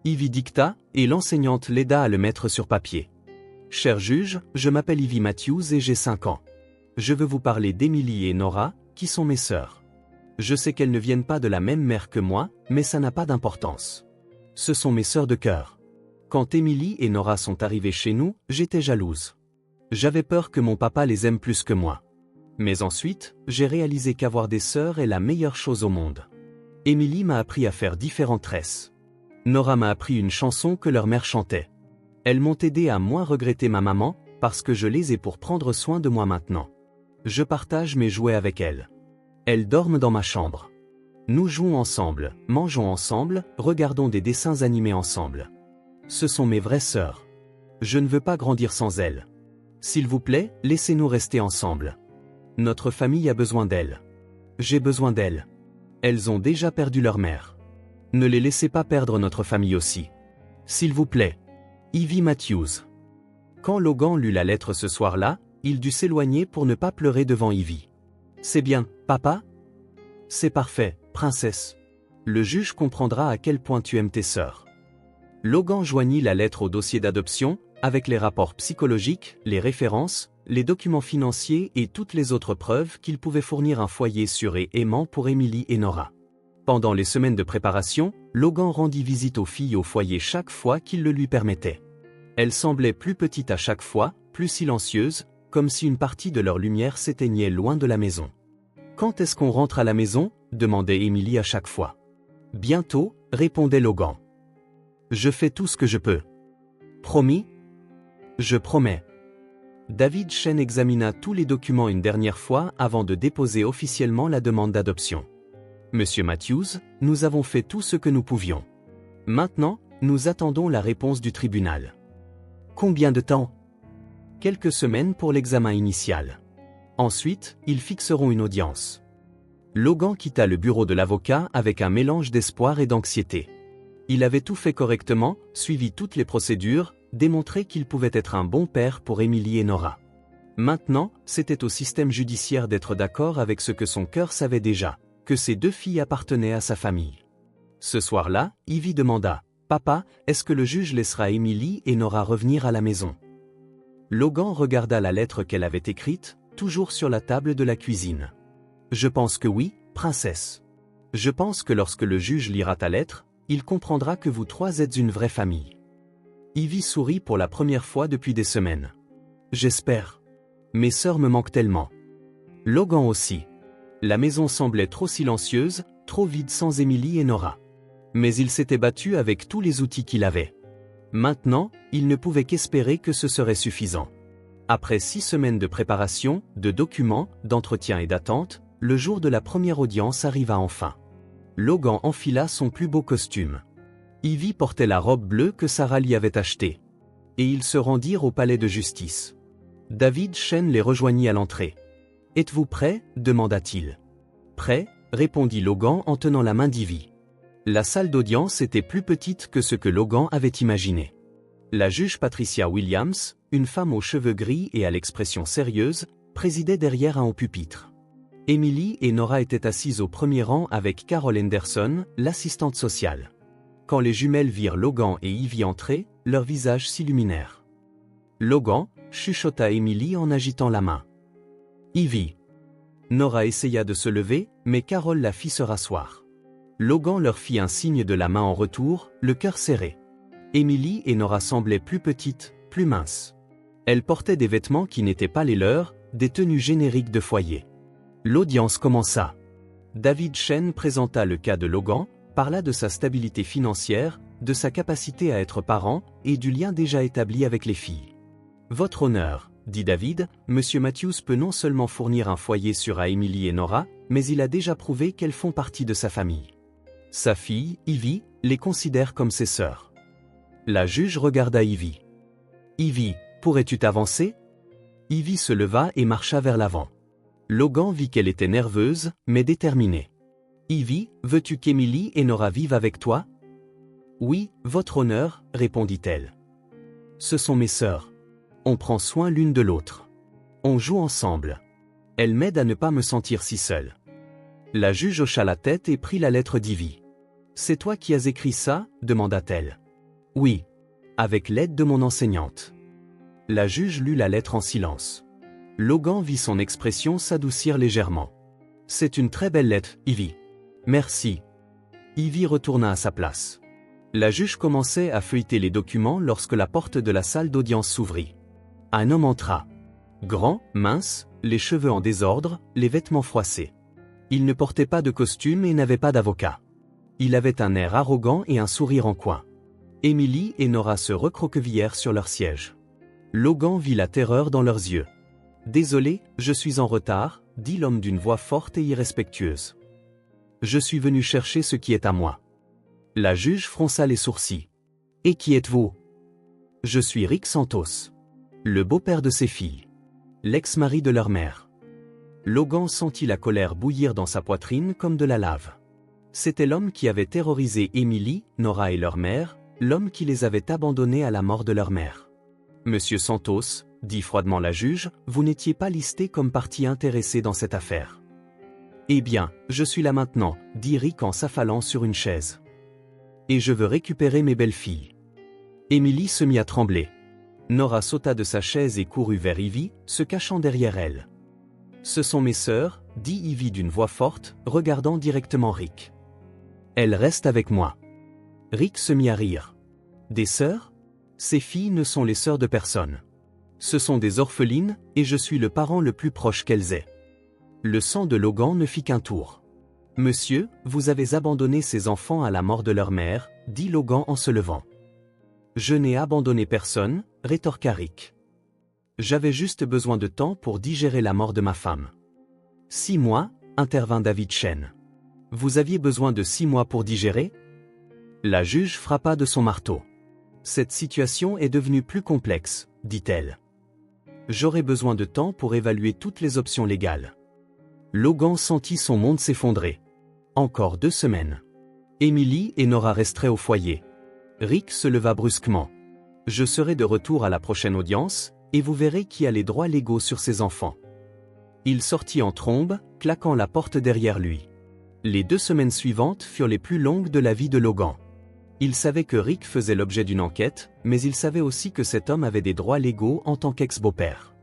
S1: Ivy dicta, et l'enseignante l'aida à le mettre sur papier. « Cher juge, je m'appelle Ivy Matthews et j'ai 5 ans. Je veux vous parler d'Émilie et Nora, qui sont mes sœurs. Je sais qu'elles ne viennent pas de la même mère que moi, mais ça n'a pas d'importance. Ce sont mes sœurs de cœur. Quand Émilie et Nora sont arrivées chez nous, j'étais jalouse. J'avais peur que mon papa les aime plus que moi. Mais ensuite, j'ai réalisé qu'avoir des sœurs est la meilleure chose au monde. Émilie m'a appris à faire différentes tresses. Nora m'a appris une chanson que leur mère chantait. Elles m'ont aidé à moins regretter ma maman, parce que je les ai pour prendre soin de moi maintenant. Je partage mes jouets avec elles. Elles dorment dans ma chambre. Nous jouons ensemble, mangeons ensemble, regardons des dessins animés ensemble. Ce sont mes vraies sœurs. Je ne veux pas grandir sans elles. S'il vous plaît, laissez-nous rester ensemble. Notre famille a besoin d'elles. J'ai besoin d'elles. Elles ont déjà perdu leur mère. Ne les laissez pas perdre notre famille aussi. S'il vous plaît. Ivy Matthews. Quand Logan lut la lettre ce soir-là, il dut s'éloigner pour ne pas pleurer devant Ivy. C'est bien, papa? C'est parfait, princesse. Le juge comprendra à quel point tu aimes tes sœurs. Logan joignit la lettre au dossier d'adoption, avec les rapports psychologiques, les références, les documents financiers et toutes les autres preuves qu'il pouvait fournir un foyer sûr et aimant pour Émilie et Nora. Pendant les semaines de préparation, Logan rendit visite aux filles au foyer chaque fois qu'il le lui permettait. Elles semblaient plus petites à chaque fois, plus silencieuses, comme si une partie de leur lumière s'éteignait loin de la maison. « Quand est-ce qu'on rentre à la maison » demandait Émilie à chaque fois. « Bientôt » répondait Logan. « Je fais tout ce que je peux. »« Promis ?»« Je promets. » David Chen examina tous les documents une dernière fois avant de déposer officiellement la demande d'adoption. « Monsieur Matthews, nous avons fait tout ce que nous pouvions. Maintenant, nous attendons la réponse du tribunal. » Combien de temps? Quelques semaines pour l'examen initial. Ensuite, ils fixeront une audience. Logan quitta le bureau de l'avocat avec un mélange d'espoir et d'anxiété. Il avait tout fait correctement, suivi toutes les procédures, démontré qu'il pouvait être un bon père pour Émilie et Nora. Maintenant, c'était au système judiciaire d'être d'accord avec ce que son cœur savait déjà, que ces 2 filles appartenaient à sa famille. Ce soir-là, Ivy demanda « Papa, est-ce que le juge laissera Émilie et Nora revenir à la maison ?» Logan regarda la lettre qu'elle avait écrite, toujours sur la table de la cuisine. « Je pense que oui, princesse. Je pense que lorsque le juge lira ta lettre, il comprendra que vous 3 êtes une vraie famille. » Ivy sourit pour la première fois depuis des semaines. « J'espère. Mes sœurs me manquent tellement. » Logan aussi. La maison semblait trop silencieuse, trop vide sans Émilie et Nora. Mais il s'était battu avec tous les outils qu'il avait. Maintenant, il ne pouvait qu'espérer que ce serait suffisant. Après 6 semaines de préparation, de documents, d'entretiens et d'attente, le jour de la première audience arriva enfin. Logan enfila son plus beau costume. Ivy portait la robe bleue que Sarah lui avait achetée. Et ils se rendirent au palais de justice. David Chen les rejoignit à l'entrée. « Êtes-vous prêts » demanda-t-il. « Prêt » répondit Logan en tenant la main d'Ivy. La salle d'audience était plus petite que ce que Logan avait imaginé. La juge Patricia Williams, une femme aux cheveux gris et à l'expression sérieuse, présidait derrière un haut pupitre. Émilie et Nora étaient assises au premier rang avec Carol Henderson, l'assistante sociale. Quand les jumelles virent Logan et Ivy entrer, leurs visages s'illuminèrent. Logan chuchota Émilie en agitant la main. « Ivy. Nora essaya de se lever, mais Carol la fit se rasseoir. Logan leur fit un signe de la main en retour, le cœur serré. Emily et Nora semblaient plus petites, plus minces. Elles portaient des vêtements qui n'étaient pas les leurs, des tenues génériques de foyer. L'audience commença. David Chen présenta le cas de Logan, parla de sa stabilité financière, de sa capacité à être parent, et du lien déjà établi avec les filles. « Votre honneur », dit David, « Monsieur Matthews peut non seulement fournir un foyer sûr à Emily et Nora, mais il a déjà prouvé qu'elles font partie de sa famille. Sa fille, Ivy, les considère comme ses sœurs. » La juge regarda Ivy. « Ivy, pourrais-tu t'avancer » Ivy se leva et marcha vers l'avant. Logan vit qu'elle était nerveuse, mais déterminée. « Ivy, veux-tu qu'Emily et Nora vivent avec toi ?»« Oui, votre honneur, répondit-elle. Ce sont mes sœurs. On prend soin l'une de l'autre. On joue ensemble. Elle m'aide à ne pas me sentir si seule. » La juge hocha la tête et prit la lettre d'Ivy. « C'est toi qui as écrit ça ?» demanda-t-elle. « Oui. Avec l'aide de mon enseignante. » La juge lut la lettre en silence. Logan vit son expression s'adoucir légèrement. « C'est une très belle lettre, Ivy. »« Merci. » Ivy retourna à sa place. La juge commençait à feuilleter les documents lorsque la porte de la salle d'audience s'ouvrit. Un homme entra. Grand, mince, les cheveux en désordre, les vêtements froissés. Il ne portait pas de costume et n'avait pas d'avocat. Il avait un air arrogant et un sourire en coin. Emily et Nora se recroquevillèrent sur leur siège. Logan vit la terreur dans leurs yeux. « Désolé, je suis en retard, » dit l'homme d'une voix forte et irrespectueuse. « Je suis venu chercher ce qui est à moi. » La juge fronça les sourcils. « Et qui êtes-vous » ? « Je suis Rick Santos. Le beau-père de ses filles. L'ex-mari de leur mère. » Logan sentit la colère bouillir dans sa poitrine comme de la lave. C'était l'homme qui avait terrorisé Emily, Nora et leur mère, l'homme qui les avait abandonnés à la mort de leur mère. « Monsieur Santos, » dit froidement la juge, « vous n'étiez pas listé comme partie intéressée dans cette affaire. »« Eh bien, je suis là maintenant, » dit Rick en s'affalant sur une chaise. « Et je veux récupérer mes belles-filles. » Emily se mit à trembler. Nora sauta de sa chaise et courut vers Ivy, se cachant derrière elle. « Ce sont mes sœurs, » dit Ivy d'une voix forte, regardant directement Rick. « Elles restent avec moi. » Rick se mit à rire. « Des sœurs ? Ces filles ne sont les sœurs de personne. Ce sont des orphelines, et je suis le parent le plus proche qu'elles aient. » Le sang de Logan ne fit qu'un tour. « Monsieur, vous avez abandonné ces enfants à la mort de leur mère, » dit Logan en se levant. « Je n'ai abandonné personne, » rétorqua Rick. « J'avais juste besoin de temps pour digérer la mort de ma femme. »« 6 mois, » intervint David Chen. « Vous aviez besoin de 6 mois pour digérer ?» La juge frappa de son marteau. « Cette situation est devenue plus complexe, » dit-elle. « J'aurai besoin de temps pour évaluer toutes les options légales. » Logan sentit son monde s'effondrer. Encore 2 semaines. Emily et Nora resteraient au foyer. Rick se leva brusquement. « Je serai de retour à la prochaine audience, et vous verrez qui a les droits légaux sur ses enfants. » Il sortit en trombe, claquant la porte derrière lui. Les 2 semaines suivantes furent les plus longues de la vie de Logan. Il savait que Rick faisait l'objet d'une enquête, mais il savait aussi que cet homme avait des droits légaux en tant qu'ex-beau-père.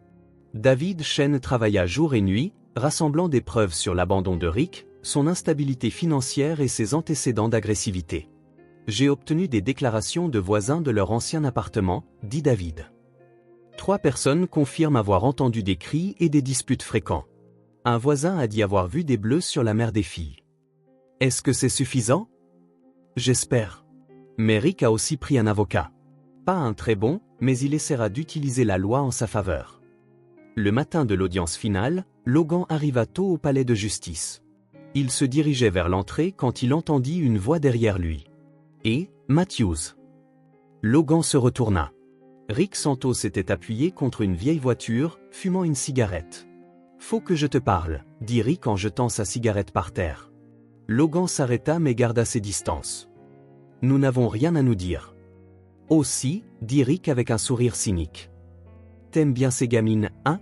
S1: David Chen travailla jour et nuit, rassemblant des preuves sur l'abandon de Rick, son instabilité financière et ses antécédents d'agressivité. « J'ai obtenu des déclarations de voisins de leur ancien appartement, » dit David. 3 personnes confirment avoir entendu des cris et des disputes fréquents. Un voisin a dit avoir vu des bleus sur la mère des filles. Est-ce que c'est suffisant? J'espère. Mais Rick a aussi pris un avocat. Pas un très bon, mais il essaiera d'utiliser la loi en sa faveur. Le matin de l'audience finale, Logan arriva tôt au palais de justice. Il se dirigeait vers l'entrée quand il entendit une voix derrière lui. Et, Matthews. Logan se retourna. Rick Santos s'était appuyé contre une vieille voiture, fumant une cigarette. « Faut que je te parle, » dit Rick en jetant sa cigarette par terre. Logan s'arrêta mais garda ses distances. « Nous n'avons rien à nous dire. »« Aussi, » dit Rick avec un sourire cynique. « T'aimes bien ces gamines, hein ?»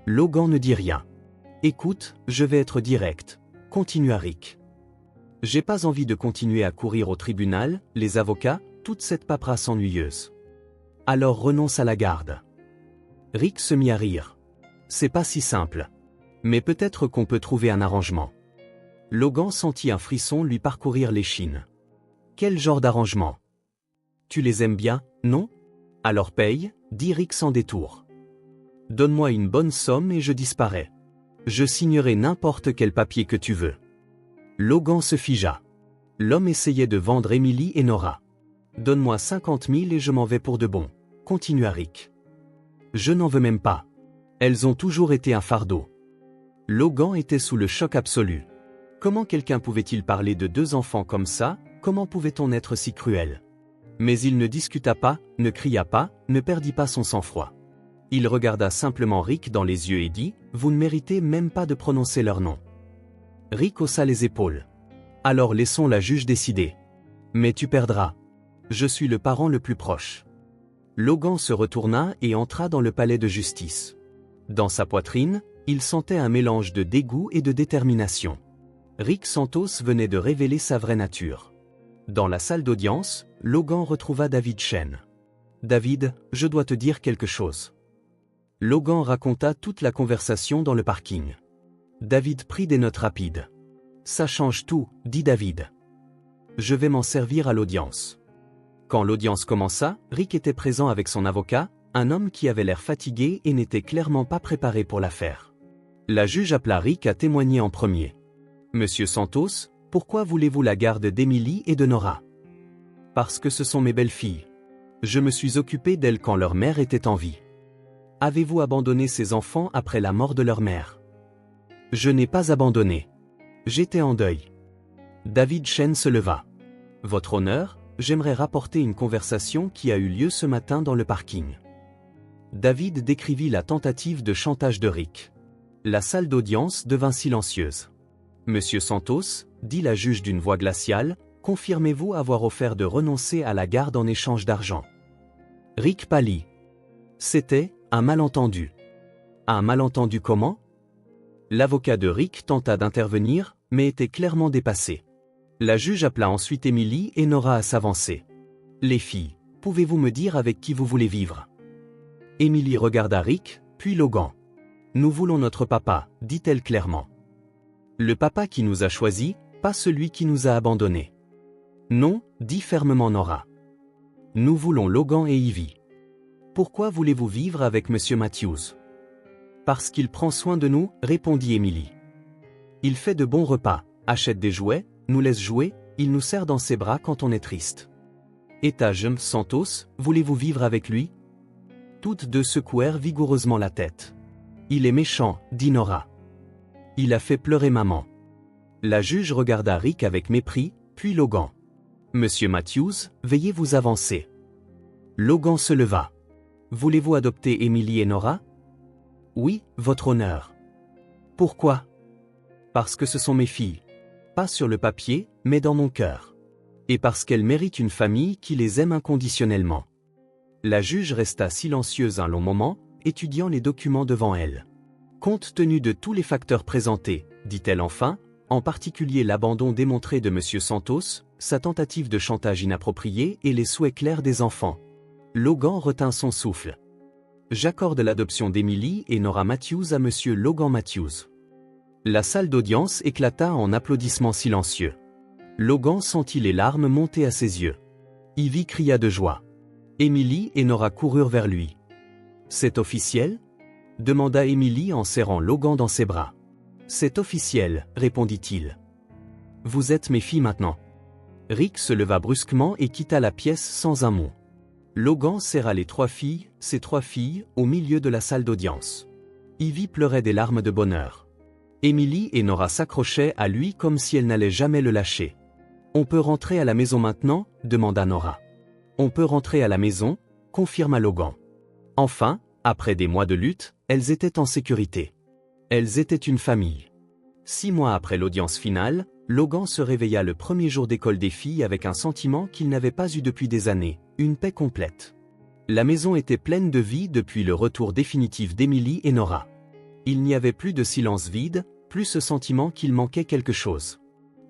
S1: Logan ne dit rien. « Écoute, je vais être direct, » continua Rick. « J'ai pas envie de continuer à courir au tribunal, les avocats, toute cette paperasse ennuyeuse. Alors renonce à la garde. » Rick se mit à rire. « C'est pas si simple. Mais peut-être qu'on peut trouver un arrangement. Logan sentit un frisson lui parcourir l'échine. Quel genre d'arrangement? Tu les aimes bien, non? Alors paye, dit Rick sans détour. Donne-moi une bonne somme et je disparais. Je signerai n'importe quel papier que tu veux. Logan se figea. L'homme essayait de vendre Emily et Nora. Donne-moi 50 000 et je m'en vais pour de bon, continua Rick. Je n'en veux même pas. Elles ont toujours été un fardeau. Logan était sous le choc absolu. Comment quelqu'un pouvait-il parler de 2 enfants comme ça? Comment pouvait-on être si cruel? Mais il ne discuta pas, ne cria pas, ne perdit pas son sang-froid. Il regarda simplement Rick dans les yeux et dit « Vous ne méritez même pas de prononcer leur nom. » Rick haussa les épaules. « Alors laissons la juge décider. Mais tu perdras. Je suis le parent le plus proche. » Logan se retourna et entra dans le palais de justice. Dans sa poitrine, il sentait un mélange de dégoût et de détermination. Rick Santos venait de révéler sa vraie nature. Dans la salle d'audience, Logan retrouva David Chen. « David, je dois te dire quelque chose. » Logan raconta toute la conversation dans le parking. David prit des notes rapides. « Ça change tout, dit David. Je vais m'en servir à l'audience. » Quand l'audience commença, Rick était présent avec son avocat, un homme qui avait l'air fatigué et n'était clairement pas préparé pour l'affaire. La juge appela Rick à témoigner en premier. « Monsieur Santos, pourquoi voulez-vous la garde d'Emily et de Nora? » « Parce que ce sont mes belles-filles. Je me suis occupé d'elles quand leur mère était en vie. » « Avez-vous abandonné ces enfants après la mort de leur mère? » « Je n'ai pas abandonné. J'étais en deuil. » David Chen se leva. « Votre honneur, j'aimerais rapporter une conversation qui a eu lieu ce matin dans le parking. » David décrivit la tentative de chantage de Rick. La salle d'audience devint silencieuse. « Monsieur Santos, dit la juge d'une voix glaciale, confirmez-vous avoir offert de renoncer à la garde en échange d'argent? » Rick pâlit. C'était un malentendu. Un malentendu comment? L'avocat de Rick tenta d'intervenir, mais était clairement dépassé. La juge appela ensuite Emily et Nora à s'avancer. « Les filles, pouvez-vous me dire avec qui vous voulez vivre? » Emily regarda Rick, puis Logan. « Nous voulons notre papa, dit-elle clairement. Le papa qui nous a choisis, pas celui qui nous a abandonnés. » Non, dit fermement Nora. « Nous voulons Logan et Ivy. » Pourquoi voulez-vous vivre avec Monsieur Matthews? Parce qu'il prend soin de nous, répondit Emily. Il fait de bons repas, achète des jouets, nous laisse jouer, il nous serre dans ses bras quand on est triste. Étage Santos, voulez-vous vivre avec lui? Toutes deux secouèrent vigoureusement la tête. Il est méchant, dit Nora. Il a fait pleurer maman. La juge regarda Rick avec mépris, puis Logan. Monsieur Matthews, veuillez vous avancer. Logan se leva. Voulez-vous adopter Emily et Nora? Oui, votre honneur. Pourquoi? Parce que ce sont mes filles. Pas sur le papier, mais dans mon cœur. Et parce qu'elles méritent une famille qui les aime inconditionnellement. La juge resta silencieuse un long moment, étudiant les documents devant elle. Compte tenu de tous les facteurs présentés, dit-elle enfin, en particulier l'abandon démontré de M. Santos, sa tentative de chantage inappropriée et les souhaits clairs des enfants. Logan retint son souffle. J'accorde l'adoption d'Emily et Nora Matthews à M. Logan Matthews. La salle d'audience éclata en applaudissements silencieux. Logan sentit les larmes monter à ses yeux. Ivy cria de joie. Emily et Nora coururent vers lui. C'est officiel? Demanda Emily en serrant Logan dans ses bras. C'est officiel, répondit-il. Vous êtes mes filles maintenant. Rick se leva brusquement et quitta la pièce sans un mot. Logan serra les 3 filles, ses 3 filles, au milieu de la salle d'audience. Ivy pleurait des larmes de bonheur. Emily et Nora s'accrochaient à lui comme si elles n'allaient jamais le lâcher. « On peut rentrer à la maison maintenant ?» demanda Nora. « On peut rentrer à la maison ?» confirma Logan. Enfin, après des mois de lutte, elles étaient en sécurité. Elles étaient une famille. 6 mois après l'audience finale, Logan se réveilla le premier jour d'école des filles avec un sentiment qu'il n'avait pas eu depuis des années, une paix complète. La maison était pleine de vie depuis le retour définitif d'Emily et Nora. Il n'y avait plus de silence vide, plus ce sentiment qu'il manquait quelque chose.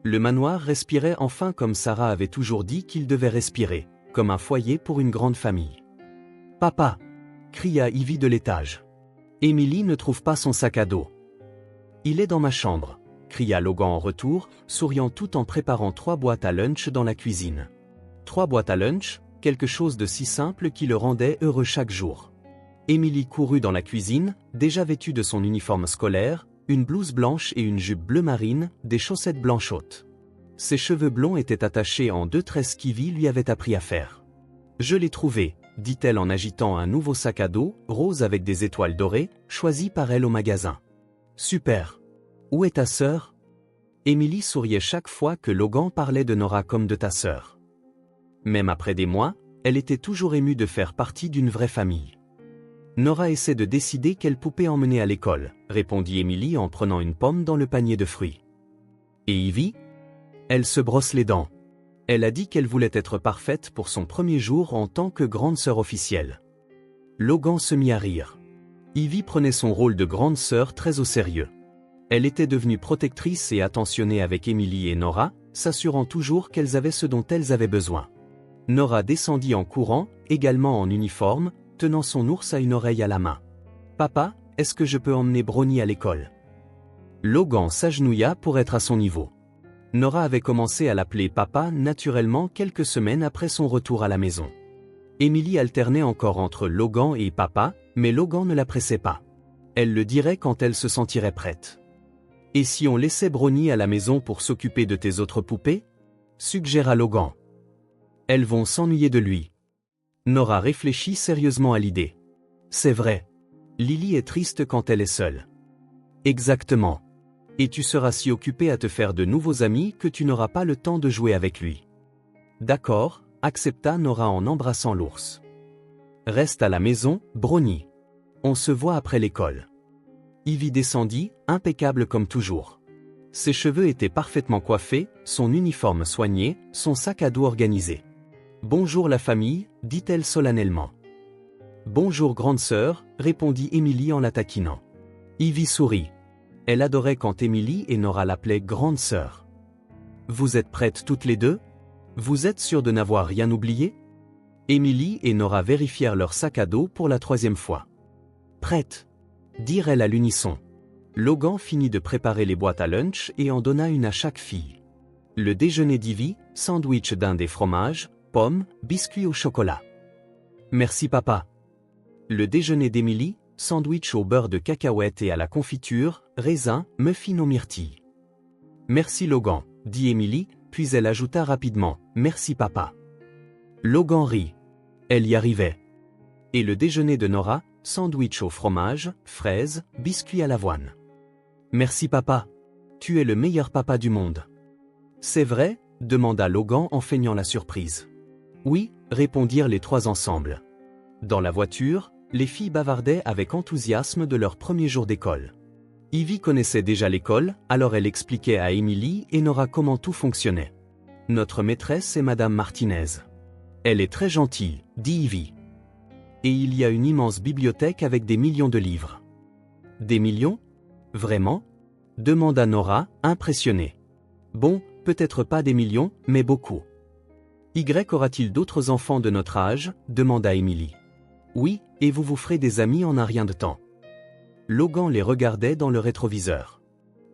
S1: Le manoir respirait enfin comme Sarah avait toujours dit qu'il devait respirer, comme un foyer pour une grande famille. « Papa !» cria Ivy de l'étage. « Emily ne trouve pas son sac à dos. » Il est dans ma chambre, cria Logan en retour, souriant tout en préparant 3 boîtes à lunch dans la cuisine. 3 boîtes à lunch, quelque chose de si simple qui le rendait heureux chaque jour. Émilie courut dans la cuisine, déjà vêtue de son uniforme scolaire, une blouse blanche et une jupe bleu marine, des chaussettes blanches hautes. Ses cheveux blonds étaient attachés en 2 tresses qu'Ivy lui avait appris à faire. « Je l'ai trouvé », dit-elle en agitant un nouveau sac à dos, rose avec des étoiles dorées, choisi par elle au magasin. « Super. Où est ta sœur ?» Émilie souriait chaque fois que Logan parlait de Nora comme de ta sœur. Même après des mois, elle était toujours émue de faire partie d'une vraie famille. Nora essaie de décider quelle poupée emmener à l'école, répondit Émilie en prenant une pomme dans le panier de fruits. Et Ivy ? Elle se brosse les dents. Elle a dit qu'elle voulait être parfaite pour son premier jour en tant que grande sœur officielle. Logan se mit à rire. Ivy prenait son rôle de grande sœur très au sérieux. Elle était devenue protectrice et attentionnée avec Émilie et Nora, s'assurant toujours qu'elles avaient ce dont elles avaient besoin. Nora descendit en courant, également en uniforme, tenant son ours à une oreille à la main. « Papa, est-ce que je peux emmener Brownie à l'école ?» Logan s'agenouilla pour être à son niveau. Nora avait commencé à l'appeler papa naturellement quelques semaines après son retour à la maison. Émilie alternait encore entre Logan et papa, mais Logan ne la pressait pas. Elle le dirait quand elle se sentirait prête. « Et si on laissait Brownie à la maison pour s'occuper de tes autres poupées ?» suggéra Logan. « Elles vont s'ennuyer de lui. » Nora réfléchit sérieusement à l'idée. « C'est vrai. Lily est triste quand elle est seule. » « Exactement. Et tu seras si occupé à te faire de nouveaux amis que tu n'auras pas le temps de jouer avec lui. » « D'accord, » accepta Nora en embrassant l'ours. « Reste à la maison, Brownie. On se voit après l'école. » Ivy descendit, impeccable comme toujours. Ses cheveux étaient parfaitement coiffés, son uniforme soigné, son sac à dos organisé. « Bonjour la famille, » dit-elle solennellement. « Bonjour grande sœur, » répondit Émilie en la taquinant. Ivy sourit. Elle adorait quand Émilie et Nora l'appelaient grande sœur. « Vous êtes prêtes toutes les deux ? Vous êtes sûres de n'avoir rien oublié ?» Émilie et Nora vérifièrent leur sac à dos pour la 3e fois. « Prête !» dirent-elles à l'unisson. Logan finit de préparer les boîtes à lunch et en donna une à chaque fille. Le déjeuner d'Ivy, sandwich dinde et fromage, pommes, biscuits au chocolat. « Merci papa. » Le déjeuner d'Émilie, sandwich au beurre de cacahuète et à la confiture, raisin, muffin aux myrtilles. « Merci Logan, » dit Émilie, puis elle ajouta rapidement, « Merci papa. » Logan rit. Elle y arrivait. Et le déjeuner de Nora, sandwich au fromage, fraises, biscuits à l'avoine. « Merci papa. Tu es le meilleur papa du monde. »« C'est vrai ?» demanda Logan en feignant la surprise. « Oui » répondirent les 3 ensemble. Dans la voiture, les filles bavardaient avec enthousiasme de leur premier jour d'école. Ivy connaissait déjà l'école, alors elle expliquait à Émilie et Nora comment tout fonctionnait. « Notre maîtresse est Madame Martinez. Elle est très gentille, » dit Ivy. « Et il y a une immense bibliothèque avec des millions de livres. »« Des millions ? Vraiment ? » demanda Nora, impressionnée. « Bon, peut-être pas des millions, mais beaucoup. »« Y aura-t-il d'autres enfants de notre âge ?» demanda Émilie. « Oui, et vous vous ferez des amis en un rien de temps. » Logan les regardait dans le rétroviseur.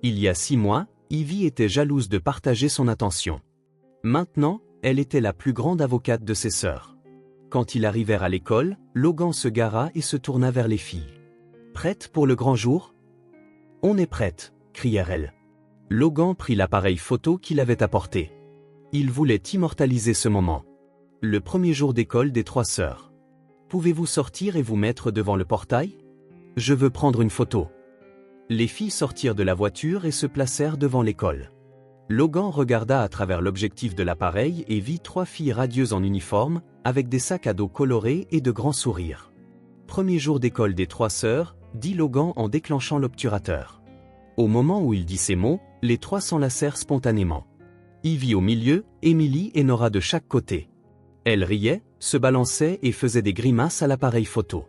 S1: Il y a 6 mois, Ivy était jalouse de partager son attention. Maintenant, elle était la plus grande avocate de ses sœurs. Quand ils arrivèrent à l'école, Logan se gara et se tourna vers les filles. « Prête pour le grand jour ?»« On est prête » crièrent-elles. Logan prit l'appareil photo qu'il avait apporté. Il voulait immortaliser ce moment. Le premier jour d'école des 3 sœurs. « Pouvez-vous sortir et vous mettre devant le portail ? Je veux prendre une photo. » Les filles sortirent de la voiture et se placèrent devant l'école. Logan regarda à travers l'objectif de l'appareil et vit 3 filles radieuses en uniforme, avec des sacs à dos colorés et de grands sourires. « Premier jour d'école des 3 sœurs », dit Logan en déclenchant l'obturateur. Au moment où il dit ces mots, les 3 s'enlacèrent spontanément. Ivy au milieu, Émilie et Nora de chaque côté. Elle riait, se balançait et faisait des grimaces à l'appareil photo.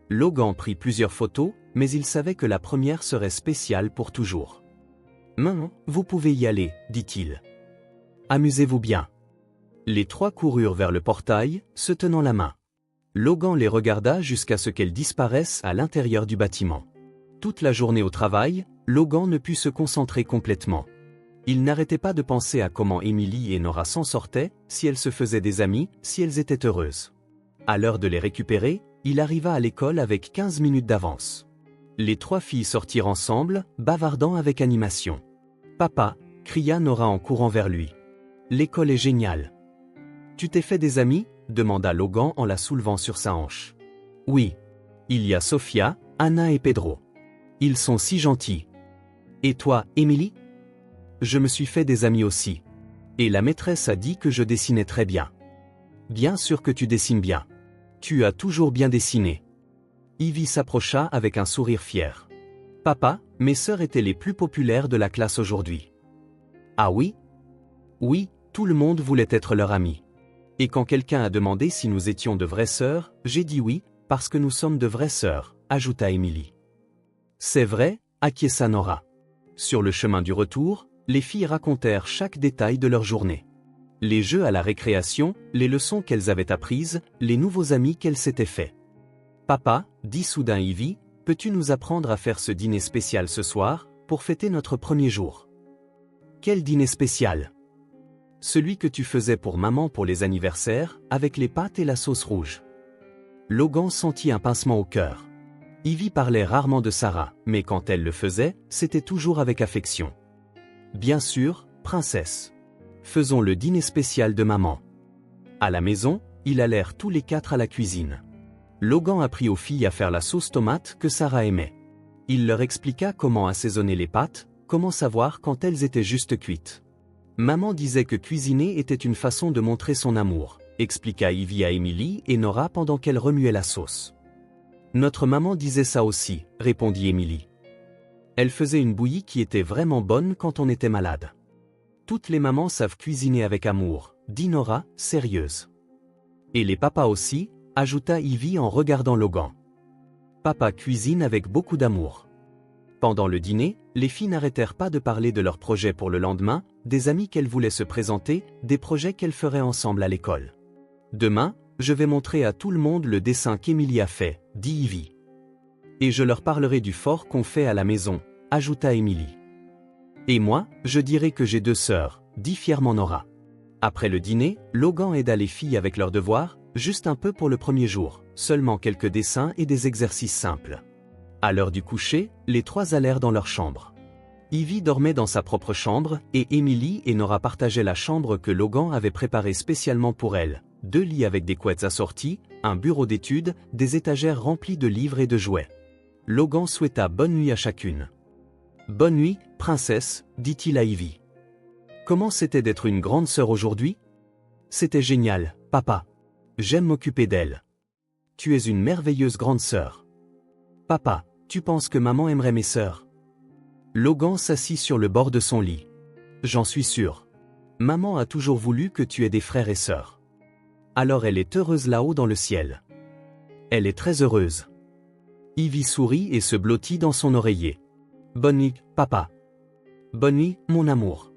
S1: Logan prit plusieurs photos, mais il savait que la première serait spéciale pour toujours. « Maman, vous pouvez y aller, » dit-il. « Amusez-vous bien. » Les 3 coururent vers le portail, se tenant la main. Logan les regarda jusqu'à ce qu'elles disparaissent à l'intérieur du bâtiment. Toute la journée au travail, Logan ne put se concentrer complètement. Il n'arrêtait pas de penser à comment Emily et Nora s'en sortaient, si elles se faisaient des amies, si elles étaient heureuses. À l'heure de les récupérer, il arriva à l'école avec 15 minutes d'avance. Les 3 filles sortirent ensemble, bavardant avec animation. « Papa » cria Nora en courant vers lui. « L'école est géniale. »« Tu t'es fait des amis » demanda Logan en la soulevant sur sa hanche. « Oui. Il y a Sophia, Anna et Pedro. Ils sont si gentils. Et toi, Emily ? Je me suis fait des amis aussi. Et la maîtresse a dit que je dessinais très bien. Bien sûr que tu dessines bien. Tu as toujours bien dessiné. » Ivy s'approcha avec un sourire fier. « Papa, mes sœurs étaient les plus populaires de la classe aujourd'hui. »« Ah oui ? » ?»« Oui, tout le monde voulait être leur ami. Et quand quelqu'un a demandé si nous étions de vraies sœurs, j'ai dit oui, parce que nous sommes de vraies sœurs, ajouta Emily. « C'est vrai » acquiesça Nora. Sur le chemin du retour, les filles racontèrent chaque détail de leur journée. Les jeux à la récréation, les leçons qu'elles avaient apprises, les nouveaux amis qu'elles s'étaient faits. « Papa, dit soudain Ivy, peux-tu nous apprendre à faire ce dîner spécial ce soir, pour fêter notre premier jour ? » « Quel dîner spécial ? » « Celui que tu faisais pour maman pour les anniversaires, avec les pâtes et la sauce rouge. » Logan sentit un pincement au cœur. Ivy parlait rarement de Sarah, mais quand elle le faisait, c'était toujours avec affection. « Bien sûr, princesse. Faisons le dîner spécial de maman. » À la maison, ils allèrent tous les 4 à la cuisine. Logan apprit aux filles à faire la sauce tomate que Sarah aimait. Il leur expliqua comment assaisonner les pâtes, comment savoir quand elles étaient juste cuites. Maman disait que cuisiner était une façon de montrer son amour, expliqua Ivy à Emily et Nora pendant qu'elle remuait la sauce. Notre maman disait ça aussi, répondit Emily. Elle faisait une bouillie qui était vraiment bonne quand on était malade. Toutes les mamans savent cuisiner avec amour, dit Nora, sérieuse. Et les papas aussi, ajouta Ivy en regardant Logan. Papa cuisine avec beaucoup d'amour. Pendant le dîner, les filles n'arrêtèrent pas de parler de leurs projets pour le lendemain, des amis qu'elles voulaient se présenter, des projets qu'elles feraient ensemble à l'école. Demain, je vais montrer à tout le monde le dessin qu'Emily a fait, dit Ivy. Et je leur parlerai du fort qu'on fait à la maison, ajouta Emily. Et moi, je dirai que j'ai 2 sœurs, dit fièrement Nora. Après le dîner, Logan aida les filles avec leurs devoirs, juste un peu pour le premier jour, seulement quelques dessins et des exercices simples. À l'heure du coucher, les 3 allèrent dans leur chambre. Ivy dormait dans sa propre chambre, et Emily et Nora partageaient la chambre que Logan avait préparée spécialement pour elle. 2 lits avec des couettes assorties, un bureau d'études, des étagères remplies de livres et de jouets. Logan souhaita bonne nuit à chacune. « Bonne nuit, princesse » dit-il à Ivy. « Comment c'était d'être une grande sœur aujourd'hui ? » ?»« C'était génial, papa. J'aime m'occuper d'elle. Tu es une merveilleuse grande sœur. » « Papa, tu penses que maman aimerait mes sœurs ?» Logan s'assit sur le bord de son lit. « J'en suis sûr. Maman a toujours voulu que tu aies des frères et sœurs. Alors elle est heureuse là-haut dans le ciel. Elle est très heureuse. » Ivy sourit et se blottit dans son oreiller. « Bonne nuit, papa. Bonne nuit, mon amour. »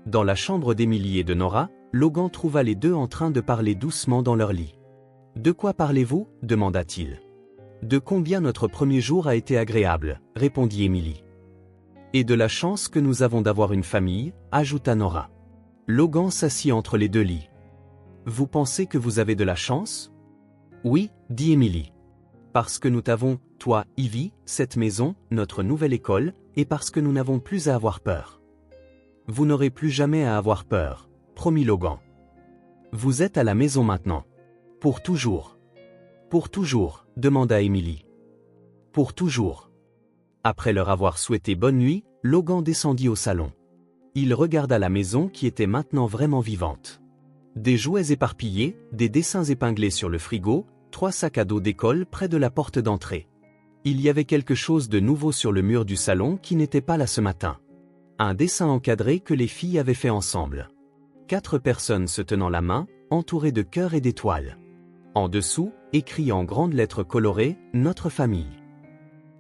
S1: Dans la chambre d'Emily et de Nora, Logan trouva les 2 en train de parler doucement dans leur lit. « De quoi parlez-vous » demanda-t-il. « De combien notre premier jour a été agréable, » répondit Emily. « Et de la chance que nous avons d'avoir une famille, » ajouta Nora. Logan s'assit entre les 2 lits. « Vous pensez que vous avez de la chance ? » « Oui, » dit Emily. « Parce que nous t'avons, toi, Ivy, cette maison, notre nouvelle école, et parce que nous n'avons plus à avoir peur. »« Vous n'aurez plus jamais à avoir peur, » promit Logan. « Vous êtes à la maison maintenant. Pour toujours. »« Pour toujours ?» demanda Emily. « Pour toujours. » Après leur avoir souhaité bonne nuit, Logan descendit au salon. Il regarda la maison qui était maintenant vraiment vivante. Des jouets éparpillés, des dessins épinglés sur le frigo, 3 sacs à dos d'école près de la porte d'entrée. Il y avait quelque chose de nouveau sur le mur du salon qui n'était pas là ce matin. Un dessin encadré que les filles avaient fait ensemble. 4 personnes se tenant la main, entourées de cœurs et d'étoiles. En dessous, écrit en grandes lettres colorées, « Notre famille ».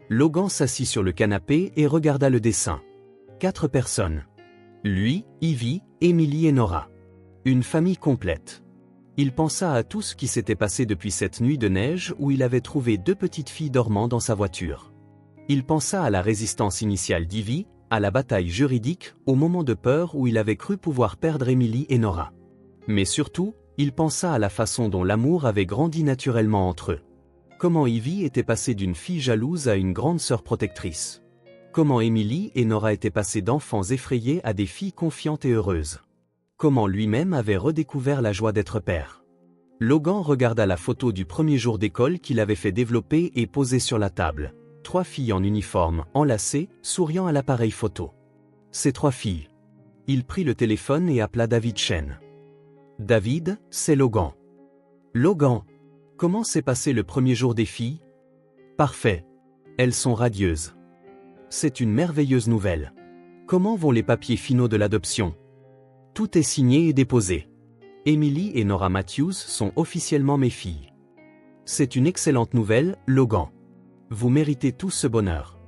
S1: Logan s'assit sur le canapé et regarda le dessin. 4 personnes. Lui, Ivy, Emily et Nora. Une famille complète. Il pensa à tout ce qui s'était passé depuis cette nuit de neige où il avait trouvé 2 petites filles dormant dans sa voiture. Il pensa à la résistance initiale d'Ivy, à la bataille juridique, au moment de peur où il avait cru pouvoir perdre Emily et Nora. Mais surtout, il pensa à la façon dont l'amour avait grandi naturellement entre eux. Comment Ivy était passée d'une fille jalouse à une grande sœur protectrice. Comment Emily et Nora étaient passées d'enfants effrayés à des filles confiantes et heureuses. Comment lui-même avait redécouvert la joie d'être père. Logan regarda la photo du premier jour d'école qu'il avait fait développer et poser sur la table. 3 filles en uniforme, enlacées, souriant à l'appareil photo. Ces 3 filles. Il prit le téléphone et appela David Chen. David, c'est Logan. Logan, comment s'est passé le premier jour des filles? Parfait. Elles sont radieuses. C'est une merveilleuse nouvelle. Comment vont les papiers finaux de l'adoption? Tout est signé et déposé. Emily et Nora Matthews sont officiellement mes filles. C'est une excellente nouvelle, Logan. Vous méritez tous ce bonheur.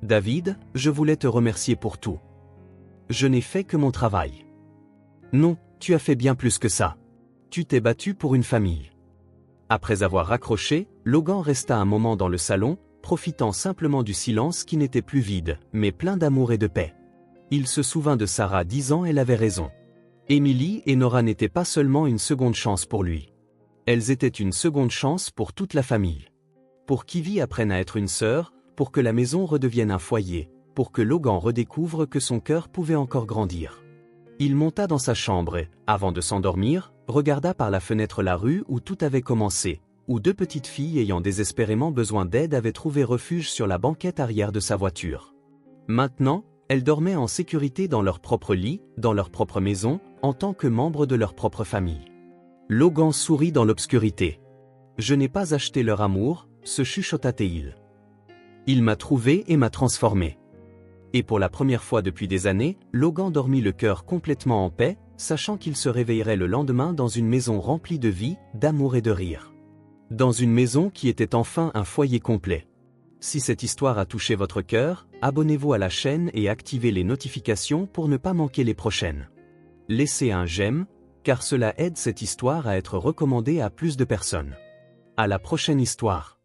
S1: David, je voulais te remercier pour tout. Je n'ai fait que mon travail. Non, tu as fait bien plus que ça. Tu t'es battu pour une famille. Après avoir raccroché, Logan resta un moment dans le salon, profitant simplement du silence qui n'était plus vide, mais plein d'amour et de paix. Il se souvint de Sarah disant elle avait raison. Emily et Nora n'étaient pas seulement une seconde chance pour lui. Elles étaient une seconde chance pour toute la famille. Pour qu'Ivy apprenne à être une sœur, pour que la maison redevienne un foyer, pour que Logan redécouvre que son cœur pouvait encore grandir. Il monta dans sa chambre et, avant de s'endormir, regarda par la fenêtre la rue où tout avait commencé, où 2 petites filles ayant désespérément besoin d'aide avaient trouvé refuge sur la banquette arrière de sa voiture. Maintenant, elles dormaient en sécurité dans leur propre lit, dans leur propre maison, en tant que membres de leur propre famille. Logan sourit dans l'obscurité. Je n'ai pas acheté leur amour, se chuchota-t-il. Il m'a trouvé et m'a transformé. Et pour la première fois depuis des années, Logan dormit le cœur complètement en paix, sachant qu'il se réveillerait le lendemain dans une maison remplie de vie, d'amour et de rire. Dans une maison qui était enfin un foyer complet. Si cette histoire a touché votre cœur, abonnez-vous à la chaîne et activez les notifications pour ne pas manquer les prochaines. Laissez un j'aime, car cela aide cette histoire à être recommandée à plus de personnes. À la prochaine histoire.